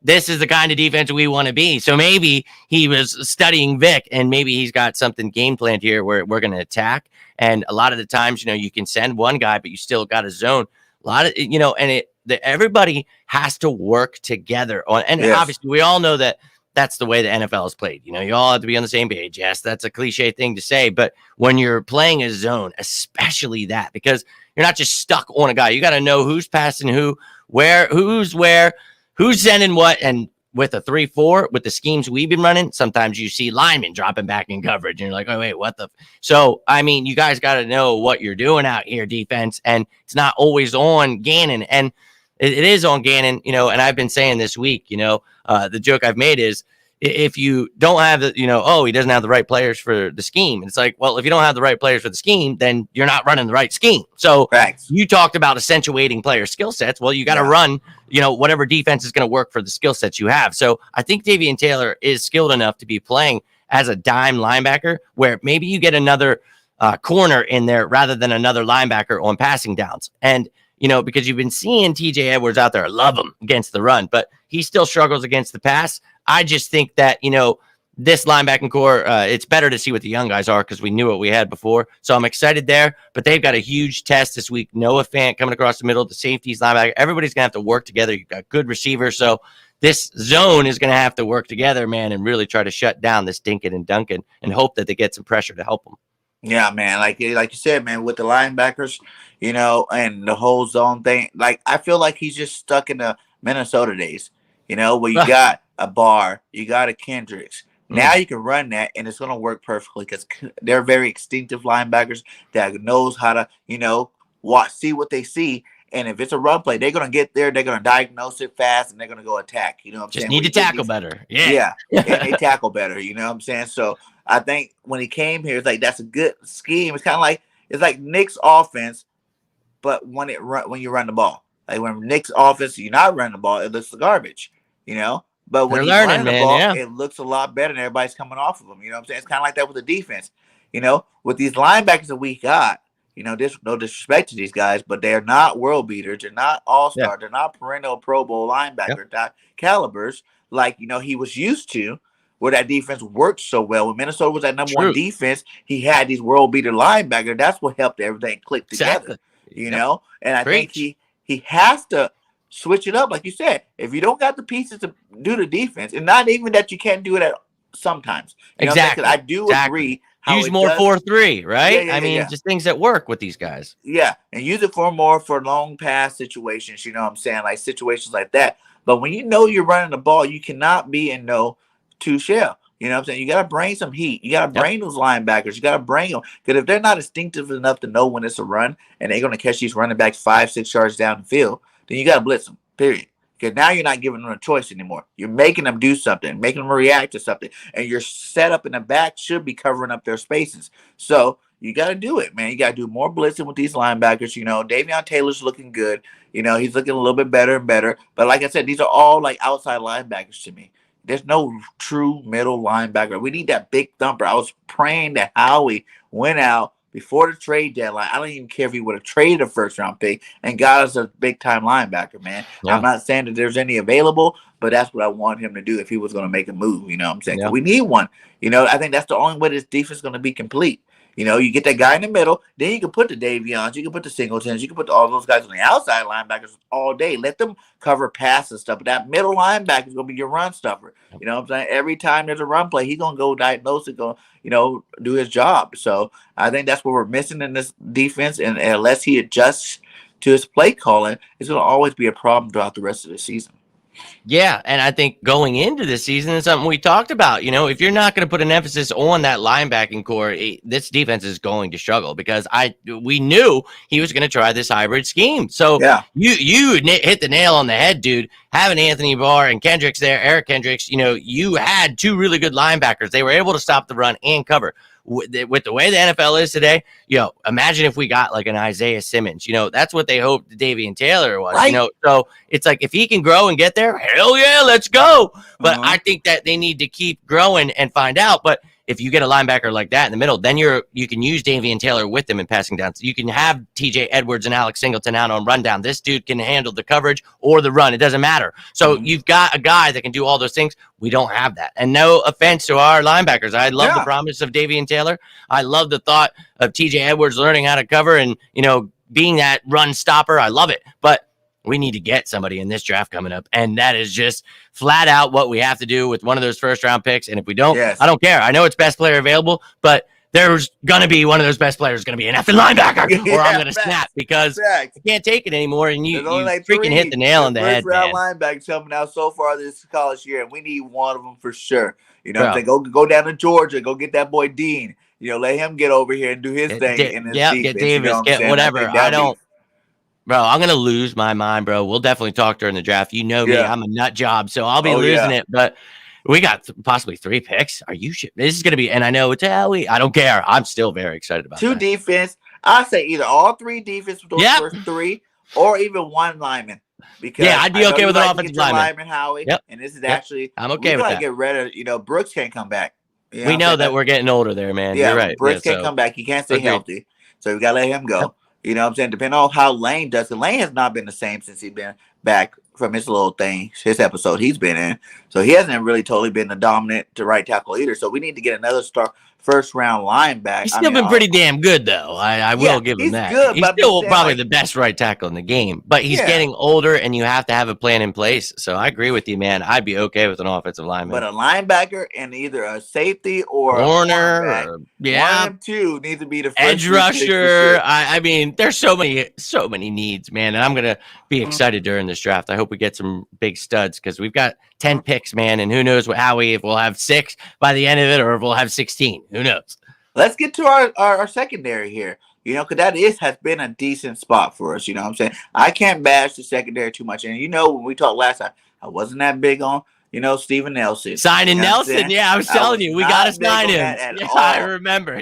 this is the kind of defense we want to be. So maybe he was studying Vic, and maybe he's got something game planned here where we're going to attack. And a lot of the times, you can send one guy, but you still got a zone. A lot of, and everybody has to work together on. And obviously, we all know that that's the way the NFL is played. You all have to be on the same page. Yes, that's a cliche thing to say, but when you're playing a zone, especially that, because you're not just stuck on a guy, you got to know who's passing who, who's sending what. And with a 3-4, with the schemes we've been running, sometimes you see linemen dropping back in coverage, and you're like, oh, wait, what the? So, I mean, you guys got to know what you're doing out here, defense, and it's not always on Gannon. And it is on Gannon, and I've been saying this week, the joke I've made is if you don't have the, he doesn't have the right players for the scheme. And it's like, well, if you don't have the right players for the scheme, then you're not running the right scheme. So you talked about accentuating player skill sets. Well, you got to run, whatever defense is going to work for the skill sets you have. So I think Davian Taylor is skilled enough to be playing as a dime linebacker where maybe you get another corner in there rather than another linebacker on passing downs. And, because you've been seeing TJ Edwards out there, I love him against the run, but he still struggles against the pass. I just think that, this linebacking core, it's better to see what the young guys are because we knew what we had before. So I'm excited there. But they've got a huge test this week. Noah Fant coming across the middle, the safeties, linebacker. Everybody's going to have to work together. You've got good receivers. So this zone is going to have to work together, man, and really try to shut down this Dinkin and Duncan and hope that they get some pressure to help them. Yeah, man. Like you said, man, with the linebackers, and the whole zone thing, like I feel like he's just stuck in the Minnesota days, where you got a Barr, you got a Kendricks. Now you can run that, and it's going to work perfectly because they're very instinctive linebackers that knows how to, see what they see. And if it's a run play, they're going to get there. They're going to diagnose it fast, and they're going to go attack. You know what I'm saying? Just need to tackle better. Yeah. And they tackle better. You know what I'm saying? So I think when he came here, it's like that's a good scheme. It's kind of like Nick's offense, but when you run the ball, like when Nick's offense, you're not running the ball, it looks like garbage. But when he's running the ball, it looks a lot better, and everybody's coming off of him. You know what I'm saying? It's kind of like that with the defense. With these linebackers that we got. There's no disrespect to these guys, but they're not world beaters. They're not all-star. Yeah. They're not perennial Pro Bowl linebacker calibers like, he was used to, where that defense worked so well. When Minnesota was that number one defense, he had these world beater linebackers. That's what helped everything click together, And I think he has to switch it up. Like you said, if you don't got the pieces to do the defense, and not even that you can't do it at sometimes. Exactly. I do agree. Use more 4-3, right? I mean, just things that work with these guys. Yeah, and use it more for long pass situations, you know what I'm saying? Like situations like that. But when you're running the ball, you cannot be in no two shell. You know what I'm saying? You got to bring some heat. You got to bring those linebackers. You got to bring them. Because if they're not instinctive enough to know when it's a run and they're going to catch these running backs 5-6 yards down the field, then you got to blitz them, period. Because now you're not giving them a choice anymore. You're making them do something, making them react to something. And your setup in the back should be covering up their spaces. So you got to do it, man. You got to do more blitzing with these linebackers. Davion Taylor's looking good. He's looking a little bit better and better. But like I said, these are all like outside linebackers to me. There's no true middle linebacker. We need that big thumper. I was praying that Howie went out before the trade deadline. I don't even care if he would have traded a first-round pick and got us a big-time linebacker, man. Yeah. I'm not saying that there's any available, but that's what I want him to do if he was going to make a move. You know what I'm saying? Yeah. We need one. I think that's the only way this defense is going to be complete. You get that guy in the middle, then you can put the Davions, you can put the Singletons, you can put all those guys on the outside linebackers all day. Let them cover pass and stuff. But that middle linebacker is going to be your run stuffer. You know what I'm saying? Every time there's a run play, he's going to go diagnose it, do his job. So I think that's what we're missing in this defense. And unless he adjusts to his play calling, it's going to always be a problem throughout the rest of the season. Yeah, and I think going into this season is something we talked about. If you're not going to put an emphasis on that linebacking core, this defense is going to struggle because we knew he was going to try this hybrid scheme. So you hit the nail on the head, dude. Having Anthony Barr and Kendricks there, Eric Kendricks, you had two really good linebackers. They were able to stop the run and cover. With the way the NFL is today, imagine if we got like an Isaiah Simmons. That's what they hoped Davion Taylor was. Right. So it's like if he can grow and get there, hell yeah, let's go. But I think that they need to keep growing and find out. But if you get a linebacker like that in the middle, then you can use Davion Taylor with them in passing down. So you can have TJ Edwards and Alex Singleton out on rundown. This dude can handle the coverage or the run. It doesn't matter. So you've got a guy that can do all those things. We don't have that. And no offense to our linebackers. I love the promise of Davion Taylor. I love the thought of TJ Edwards learning how to cover and, being that run stopper. I love it. But we need to get somebody in this draft coming up. And that is just flat out what we have to do with one of those first round picks. And if we don't, I don't care. I know it's best player available, but there's going to be one of those best players going to be an effing linebacker or I'm going to snap because I can't take it anymore. And you freaking hit the nail on the head, man. First round linebackers coming out so far this college year, and we need one of them for sure. What I'm saying? Go down to Georgia, go get that boy Dean. Let him get over here and do his thing. Get Davis, get whatever. Bro, I'm going to lose my mind, bro. We'll definitely talk during the draft. You know me. I'm a nut job, so I'll be losing it. But we got possibly 3 picks. Are you shit? This is going to be, and I know it's Howie. I don't care. I'm still very excited about Two defense. I say either all 3 defense with those first 3 or even 1 lineman. Because I'd be okay with an offensive lineman. Howie. And this is actually, I'm okay with that. Get rid of, Brooks can't come back. We know that we're getting older there, man. You're right. Brooks can't come back. He can't stay healthy. So we got to let him go. You know what I'm saying? Depending on how Lane does. Lane has not been the same since he's been back from his little thing, his episode he's been in. So he hasn't really totally been the dominant to right tackle either. So we need to get another first round linebacker. He's still been pretty damn good, though. I will give him that. Good, he's still probably the best right tackle in the game, but he's getting older, and you have to have a plan in place. So I agree with you, man. I'd be okay with an offensive lineman. But a linebacker and either a safety or corner, a cornerback, one of them two needs to be the edge rusher. I mean, there's so many needs, man. And I'm gonna be excited during this draft. I hope we get some big studs because we've got 10 picks, man, and who knows if we'll have 6 by the end of it or if we'll have 16. Who knows? Let's get to our secondary here. You know, because has been a decent spot for us. You know what I'm saying? I can't bash the secondary too much. And you know, when we talked last time, I wasn't that big on, Steven Nelson. Signing Nelson. Yeah, I was telling you, we got to sign him. Yeah, I remember.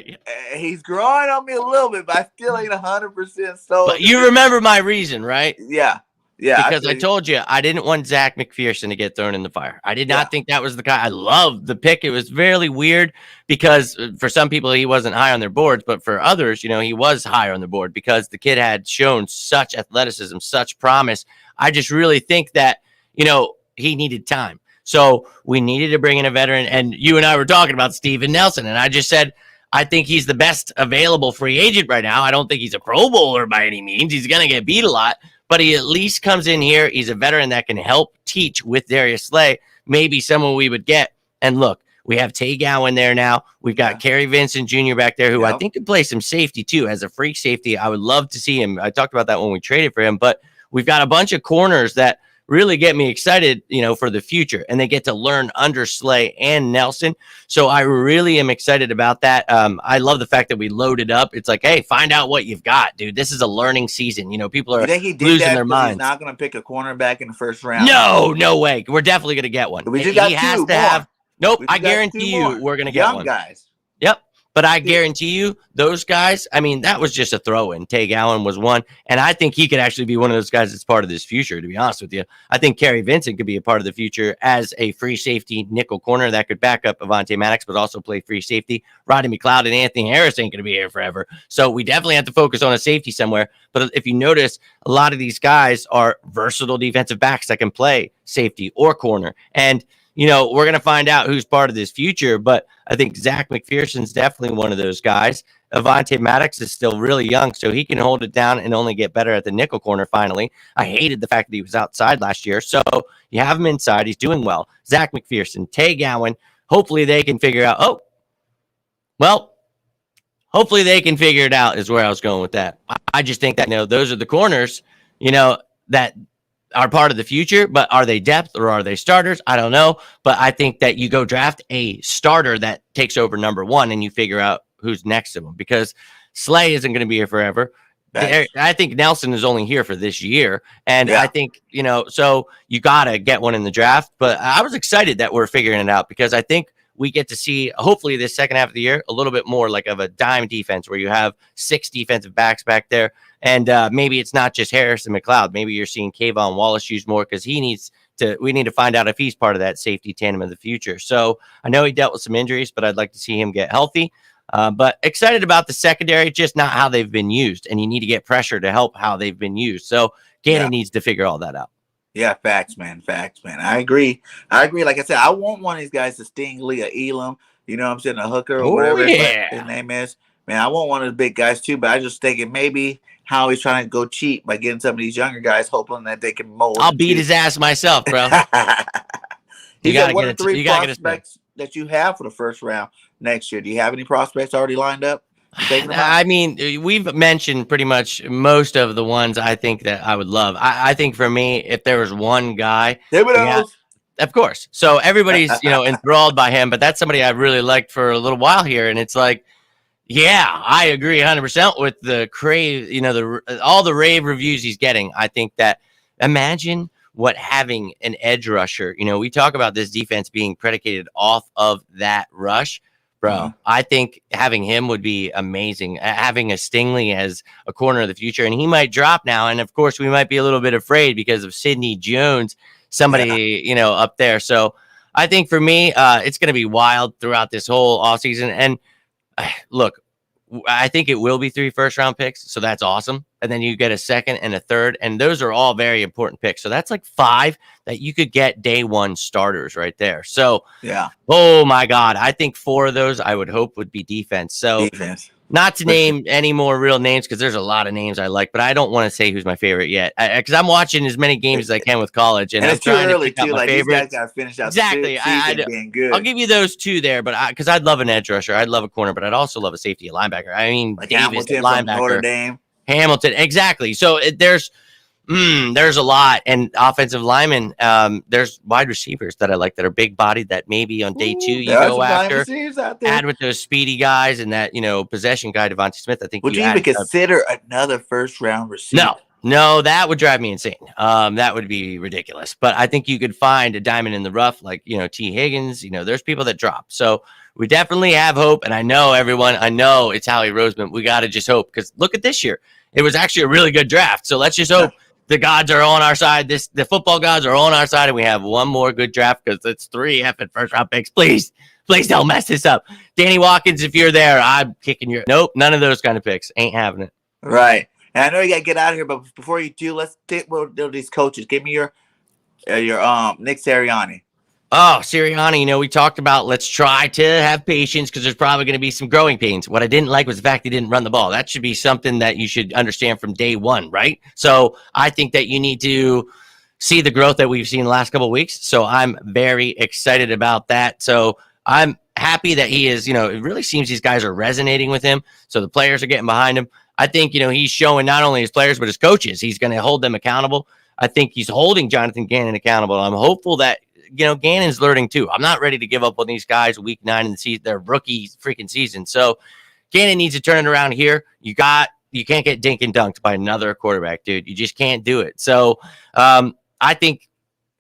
He's growing on me a little bit, but I still ain't 100% sold. But you remember my reason, right? Yeah. Yeah, because I told you I didn't want Zach McPherson to get thrown in the fire. I did not think that was the guy. I loved the pick. It was fairly weird because for some people he wasn't high on their boards, but for others, he was higher on the board because the kid had shown such athleticism, such promise. I just really think that he needed time, so we needed to bring in a veteran. And you and I were talking about Steven Nelson, and I just said I think he's the best available free agent right now. I don't think he's a Pro Bowler by any means. He's going to get beat a lot. But he at least comes in here. He's a veteran that can help teach with Darius Slay. Maybe someone we would get. And look, we have Tay Gowan there now. We've got Kerry Vincent Jr. back there, who I think can play some safety too. As a freak safety, I would love to see him. I talked about that when we traded for him. But we've got a bunch of corners that really get me excited, for the future. And they get to learn under Slay and Nelson. So I really am excited about that. I love the fact that we loaded up. It's like, hey, find out what you've got, dude. This is a learning season. People are losing their minds. He's not going to pick a cornerback in the first round. No way. We're definitely going to get one. We just got two more. Nope, I guarantee you we're going to get one. Young guys. Yep. But I guarantee you, those guys, I mean, that was just a throw-in. Tay Gowan was one. And I think he could actually be one of those guys that's part of this future, to be honest with you. I think Kerry Vincent could be a part of the future as a free safety nickel corner that could back up Avonte Maddox, but also play free safety. Rodney McLeod and Anthony Harris ain't going to be here forever. So we definitely have to focus on a safety somewhere. But if you notice, a lot of these guys are versatile defensive backs that can play safety or corner. And we're going to find out who's part of this future, but I think Zach McPherson's definitely one of those guys. Avonte Maddox is still really young, so he can hold it down and only get better at the nickel corner finally. I hated the fact that he was outside last year, so you have him inside. He's doing well. Zach McPherson, Tay Gowan, hopefully they can figure out, hopefully they can figure it out is where I was going with that. I just think that, those are the corners, that are part of the future, but are they depth or are they starters? I don't know. But I think that you go draft a starter that takes over number 1 and you figure out who's next to him, because Slay isn't going to be here forever. I think Nelson is only here for this year. And I think, so you got to get one in the draft. But I was excited that we're figuring it out because I think we get to see, hopefully this second half of the year, a little bit more like of a dime defense where you have 6 defensive backs back there. And maybe it's not just Harris and McLeod. Maybe you're seeing Kayvon Wallace used more because we need to find out if he's part of that safety tandem of the future. So I know he dealt with some injuries, but I'd like to see him get healthy. But excited about the secondary, just not how they've been used. And you need to get pressure to help how they've been used. So Gannon needs to figure all that out. Yeah, facts, man. I agree. Like I said, I want one of these guys to Sting Lee or Elam. You know what I'm saying? A hooker or whatever his name is. Man, I want one of the big guys too, but I just thinking maybe how he's trying to go cheap by getting some of these younger guys, hoping that they can mold. I'll beat his ass myself, bro. You got one of 3 prospects that you have for the first round next year. Do you have any prospects already lined up? I mean, we've mentioned pretty much most of the ones I think that I would love. I think for me, if there was one guy, of course. So everybody's, enthralled by him, but that's somebody I really liked for a little while here. And it's like, yeah, I agree 100% with the crave, all the rave reviews he's getting. I think that imagine what having an edge rusher, we talk about this defense being predicated off of that rush. Bro, I think having him would be amazing. Having a Stingley as a corner of the future, and he might drop now. And of course, we might be a little bit afraid because of Sidney Jones, somebody, up there. So I think for me, it's going to be wild throughout this whole offseason. And look, I think it will be 3 first-round picks. So that's awesome. and then you get a second and a third, and those are all very important picks. So that's like 5 that you could get day one starters right there. So yeah, oh my God, I think 4 of those I would hope would be defense. So defense. not to name any more real names because there's a lot of names I like, but I don't want to say who's my favorite yet because I'm watching as many games as I can with college, and I'm it's too trying early to pick out too. my Like favorites. these guys got to finish out Exactly. the season being good. I'll give you those 2 there, but because I'd love an edge rusher, I'd love a corner, but I'd also love a safety, a linebacker. I mean, like Davis, Hamilton linebacker, from Notre Dame. Hamilton, exactly. So there's a lot, and offensive linemen. There's wide receivers that I like that are big bodied that maybe on day 2 you go after. Add with those speedy guys and that possession guy Devontae Smith. I think would you even consider another first round receiver? No, that would drive me insane. That would be ridiculous. But I think you could find a diamond in the rough, like T. Higgins. There's people that drop. So we definitely have hope. And I know everyone. I know it's Howie Roseman. We got to just hope because look at this year. It was actually a really good draft. So let's just hope. Yeah. The gods are on our side. The football gods are on our side, and we have one more good draft because it's 3 effing first-round picks. Please don't mess this up. Danny Watkins, if you're there, I'm kicking your. Nope, none of those kind of picks. Ain't having it. Right. And I know you got to get out of here, but before you do, let's take these coaches. Give me your Nick Sirianni. Oh, Sirianni, we talked about let's try to have patience because there's probably going to be some growing pains. What I didn't like was the fact he didn't run the ball. That should be something that you should understand from day one, right? So I think that you need to see the growth that we've seen the last couple of weeks. So I'm very excited about that. So I'm happy that he is, it really seems these guys are resonating with him. So the players are getting behind him. I think, he's showing not only his players, but his coaches. He's going to hold them accountable. I think he's holding Jonathan Gannon accountable. I'm hopeful that Gannon's learning too. I'm not ready to give up on these guys week 9 in the season, their rookie freaking season. So Gannon needs to turn it around here. You can't get dink and dunked by another quarterback, dude. You just can't do it. So I think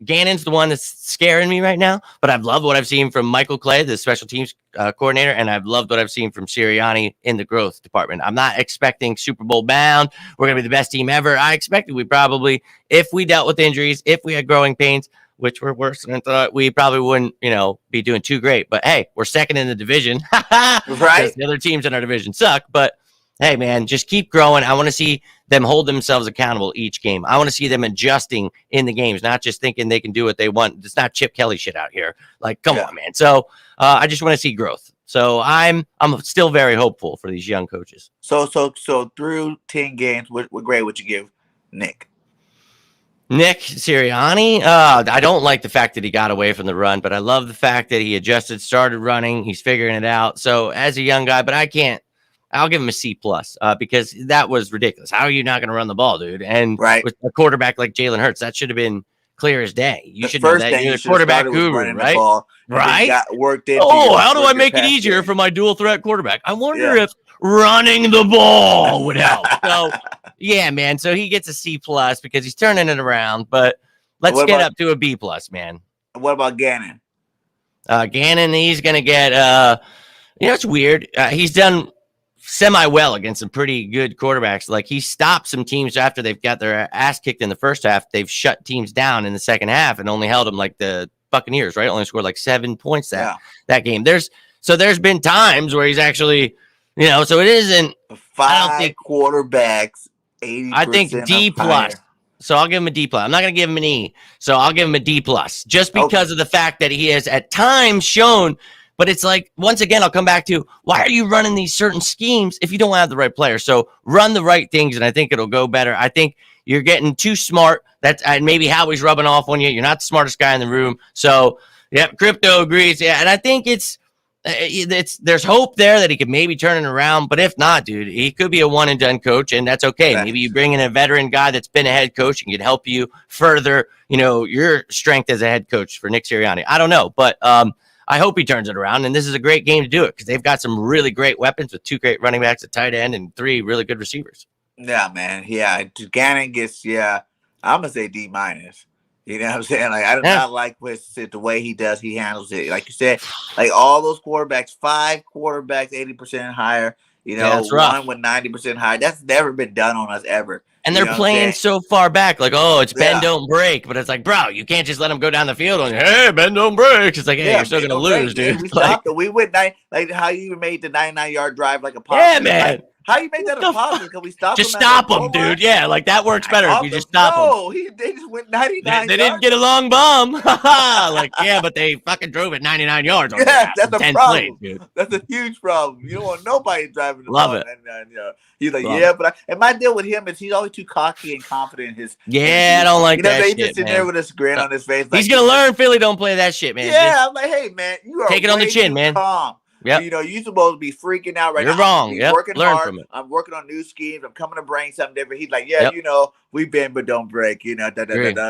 Gannon's the one that's scaring me right now, but I've loved what I've seen from Michael Clay, the special teams coordinator, and I've loved what I've seen from Sirianni in the growth department. I'm not expecting Super Bowl bound. We're going to be the best team ever. I expected we probably, if we dealt with injuries, if we had growing pains, which were worse than I thought, we probably wouldn't, be doing too great. But hey, we're second in the division. Right. The other teams in our division suck. But hey, man, just keep growing. I want to see them hold themselves accountable each game. I want to see them adjusting in the games, not just thinking they can do what they want. It's not Chip Kelly shit out here. Like, come on, man. So I just want to see growth. So I'm still very hopeful for these young coaches. So through 10 games, what grade would you give Nick? Nick Sirianni, I don't like the fact that he got away from the run, but I love the fact that he adjusted, started running. He's figuring it out. So as a young guy, but I'll give him a C+, because that was ridiculous. How are you not going to run the ball, dude? And with a quarterback like Jalen Hurts, that should have been clear as day. You should know that. You're a quarterback guru, right? Right? How do I make it easier for my dual threat quarterback? I wonder if running the ball would help. So, yeah, man. So he gets a C+ because he's turning it around. But let's get up to a B+, man. What about Gannon? Gannon, he's going to get, it's weird. He's done semi-well against some pretty good quarterbacks. Like he stopped some teams after they've got their ass kicked in the first half. They've shut teams down in the second half and only held them like the Buccaneers, right? Only scored like 7 points that game. There's been times where he's actually, so it isn't 5 quarterbacks, 80%. I think D+. So I'll give him a D+. I'm not going to give him an E. So I'll give him a D+, just because of the fact that he has at times shown. But it's like, once again, I'll come back to, why are you running these certain schemes if you don't have the right player? So run the right things, and I think it'll go better. I think you're getting too smart. That's maybe Howie's rubbing off on you. You're not the smartest guy in the room. So, Crypto agrees. Yeah, and I think there's hope there that he could maybe turn it around. But if not, dude, he could be a one-and-done coach, and that's okay. Maybe you bring in a veteran guy that's been a head coach and can help you further, your strength as a head coach for Nick Sirianni. I don't know, but I hope he turns it around, and this is a great game to do it because they've got some really great weapons with 2 great running backs, a tight end, and 3 really good receivers. Yeah, man. Yeah, Gannon gets, I'm going to say D-. You know what I'm saying? Like, I do not like the way he does. He handles it. Like you said, like all those quarterbacks, 5 quarterbacks, 80% and higher, that's rough. 1 with 90% higher. That's never been done on us ever. And they're playing so far back, like, it's bend, don't break. But it's like, bro, you can't just let them go down the field and, hey, bend, don't break. It's like, hey, you're still going to lose, dude. We stopped it. We went like how you made the 99-yard drive like a pop. Yeah, man. How you make that a positive? Because we stopped Just him stop them, dude. Yeah, like that works better if you just stop them. No, they just went 99 They didn't get a long bomb. Like, yeah, but they fucking drove it 99 yards on yeah, that's a 10 problem. plays, dude. That's a huge problem. You don't want nobody driving the Love ball it. 99 yards. He's like, Love yeah, but and my deal with him is he's always too cocky and confident in his. Yeah, I don't like that They shit, just sitting there with a grin on his face. He's like, gonna learn. Philly don't play that shit, man. Yeah, I'm like, hey, man, you are take it on the chin, too man. calm. Yeah, you know, you're supposed to be freaking out right now. You're wrong. Yeah, working learn hard. from it. I'm working on new schemes. I'm coming to bring something different. He's like, yeah, you know, we bend but don't break. You know,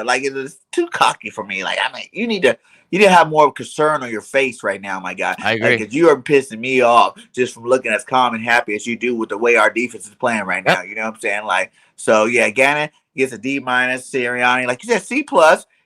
like it's too cocky for me. Like, I mean, you need to have more concern on your face right now, my guy. I agree. Because you are pissing me off just from looking as calm and happy as you do with the way our defense is playing right now. You know what I'm saying? Like, so yeah, Gannon gets a D-. Sirianni, like you said, C+.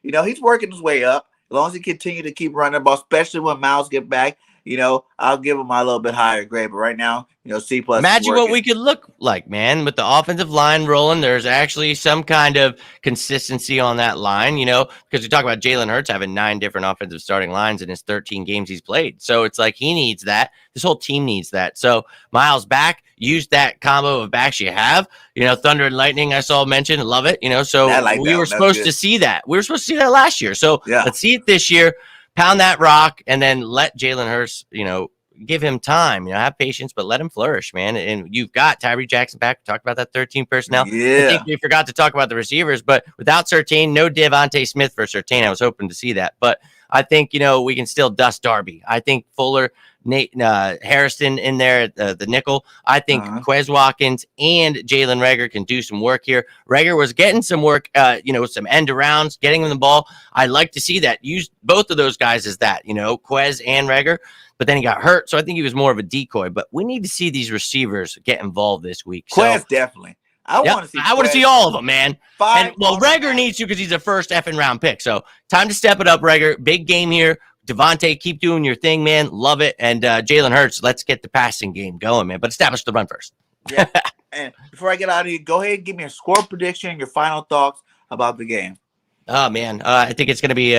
You know, he's working his way up. As long as he continue to keep running the ball, especially when Miles get back. You know, I'll give him a little bit higher grade, but right now, you know, C+. Imagine what we could look like, man, with the offensive line rolling. There's actually some kind of consistency on that line, you know, because we talk about Jalen Hurts having 9 different offensive starting lines in his 13 games he's played. So it's like he needs that. This whole team needs that. So Miles back, use that combo of backs you have. You know, Thunder and Lightning, I saw mentioned, love it. You know, so we were supposed to see that. We were supposed to see that last year. So let's see it this year. Pound that rock and then let Jalen Hurts, you know, give him time. You know, have patience, but let him flourish, man. And you've got Tyree Jackson back. We talked about that 13 personnel. Yeah. I think we forgot to talk about the receivers, but without Surtain, no Devontae Smith for Surtain. I was hoping to see that, but I think, you know, we can still dust Darby. I think Fuller, Nate Harrison in there at the nickel. I think Quez Watkins and Jalen Reagor can do some work here. Reagor was getting some work, you know, some end arounds, getting him the ball. I'd like to see that. Use both of those guys as that, you know, Quez and Reagor. But then he got hurt, so I think he was more of a decoy. But we need to see these receivers get involved this week. Quez, definitely. I want to see all of them, man. Reagor needs to because he's a first effing round pick. So time to step it up, Reagor. Big game here. Devontae, keep doing your thing, man. Love it. And Jalen Hurts, let's get the passing game going, man. But establish the run first. Yeah. And before I get out of here, go ahead and give me a score prediction, your final thoughts about the game. Oh, man. I think it's going to be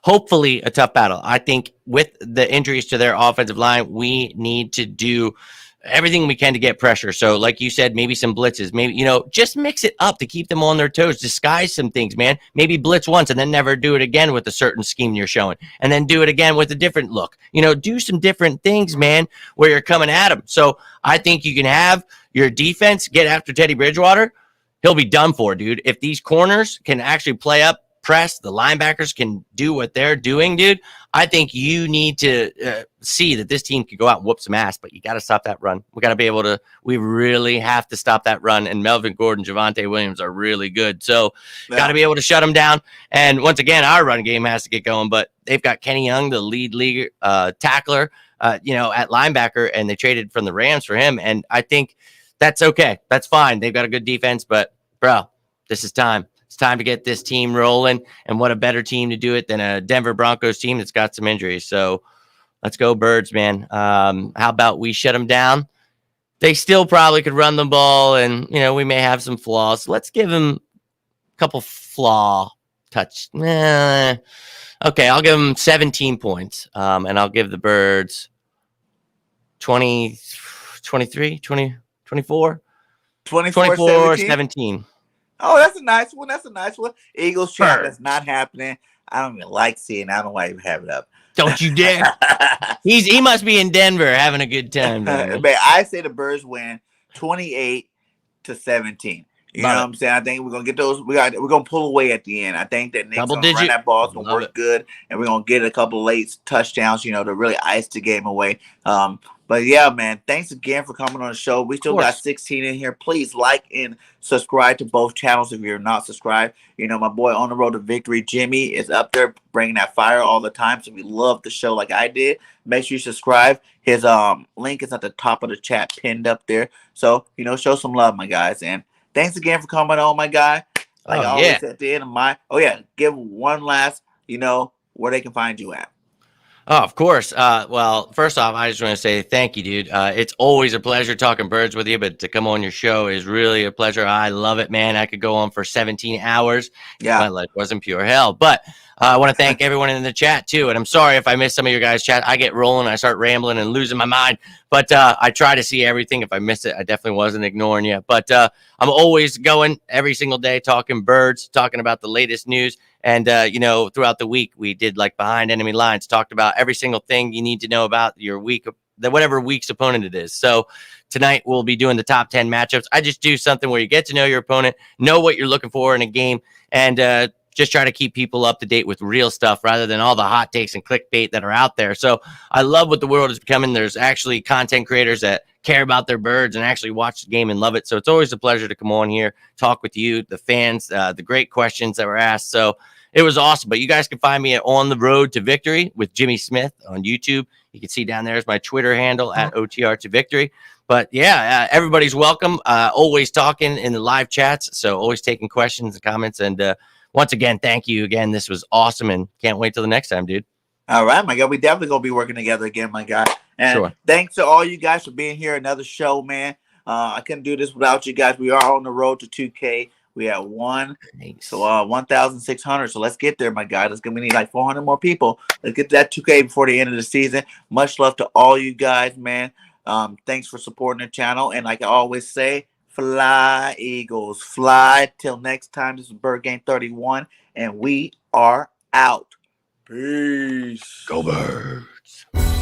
hopefully a tough battle. I think with the injuries to their offensive line, we need to do everything we can to get pressure. So like you said, maybe some blitzes, maybe, you know, just mix it up to keep them on their toes, disguise some things, man. Maybe blitz once and then never do it again with a certain scheme you're showing, and then do it again with a different look. You know, do some different things, man, where you're coming at them. So I think you can have your defense get after Teddy Bridgewater. He'll be done for, dude. If these corners can actually play up, press, the linebackers can do what they're doing, dude. I think you need to see that this team can go out and whoop some ass, but you got to stop that run. We got to be able to, we really have to stop that run. And Melvin Gordon, Javonte Williams are really good. So got to be able to shut them down. And once again, our run game has to get going, but they've got Kenny Young, the league tackler, you know, at linebacker, and they traded from the Rams for him. And I think that's okay. That's fine. They've got a good defense, but bro, this is time. It's time to get this team rolling, and what a better team to do it than a Denver Broncos team that's got some injuries. So let's go Birds, man. How about we shut them down? They still probably could run the ball, and, you know, we may have some flaws. So let's give them a couple flaw touch. Okay, I'll give them 17 points, and I'll give the Birds 20, 23, 20, 24, 17. Oh, that's a nice one. That's a nice one. Eagles chat. That's not happening. I don't even like seeing. I don't know why you have it up. Don't you dare. He must be in Denver having a good time. But I say the Birds win 28-17. You know what I'm saying? I think we're gonna get those. We're gonna pull away at the end. I think that Nick's gonna run that ball. It's gonna work good, and we're gonna get a couple of late touchdowns. You know, to really ice the game away. But yeah, man, thanks again for coming on the show. We still got 16 in here. Please like and subscribe to both channels if you're not subscribed. You know, my boy On the Road to Victory, Jimmy, is up there bringing that fire all the time. So we love the show like I did. Make sure you subscribe. His link is at the top of the chat pinned up there. So, you know, show some love, my guys. And thanks again for coming on, my guy. Like always at the end of my, give one last, you know, where they can find you at. Oh, of course. Well, first off, I just want to say thank you, dude. It's always a pleasure talking Birds with you, but to come on your show is really a pleasure. I love it, man. I could go on for 17 hours. Yeah. My life wasn't pure hell. But I want to thank everyone in the chat too, and I'm sorry if I missed some of your guys' chat. I get rolling, I start rambling and losing my mind, but I try to see everything. If I miss it, I definitely wasn't ignoring you. But I'm always going every single day, talking birds, talking about the latest news, and you know, throughout the week we did like Behind Enemy Lines, talked about every single thing you need to know about your week, whatever week's opponent it is. So tonight we'll be doing the top 10 matchups. I just do something where you get to know your opponent, know what you're looking for in a game, and just try to keep people up to date with real stuff rather than all the hot takes and clickbait that are out there. So I love what the world is becoming. There's actually content creators that care about their birds and actually watch the game and love it. So it's always a pleasure to come on here, talk with you, the fans, the great questions that were asked. So it was awesome. But you guys can find me at On the Road to Victory with Jimmy Smith on YouTube. You can see down there is my Twitter handle at OTR to Victory. But yeah, everybody's welcome. Always talking in the live chats. So always taking questions and comments. And once again, thank you again. This was awesome, and can't wait till the next time, dude. All right, my guy. We definitely gonna be working together again, my guy. And thanks to all you guys for being here. Another show, man. I couldn't do this without you guys. We are on the road to 2K. We have 1,600. So let's get there, my guy. We need like 400 more people. Let's get to that 2K before the end of the season. Much love to all you guys, man. Thanks for supporting the channel. And like I always say, fly, Eagles, fly. Till next time, this is Bird Gang 31, and we are out. Peace. Go Birds.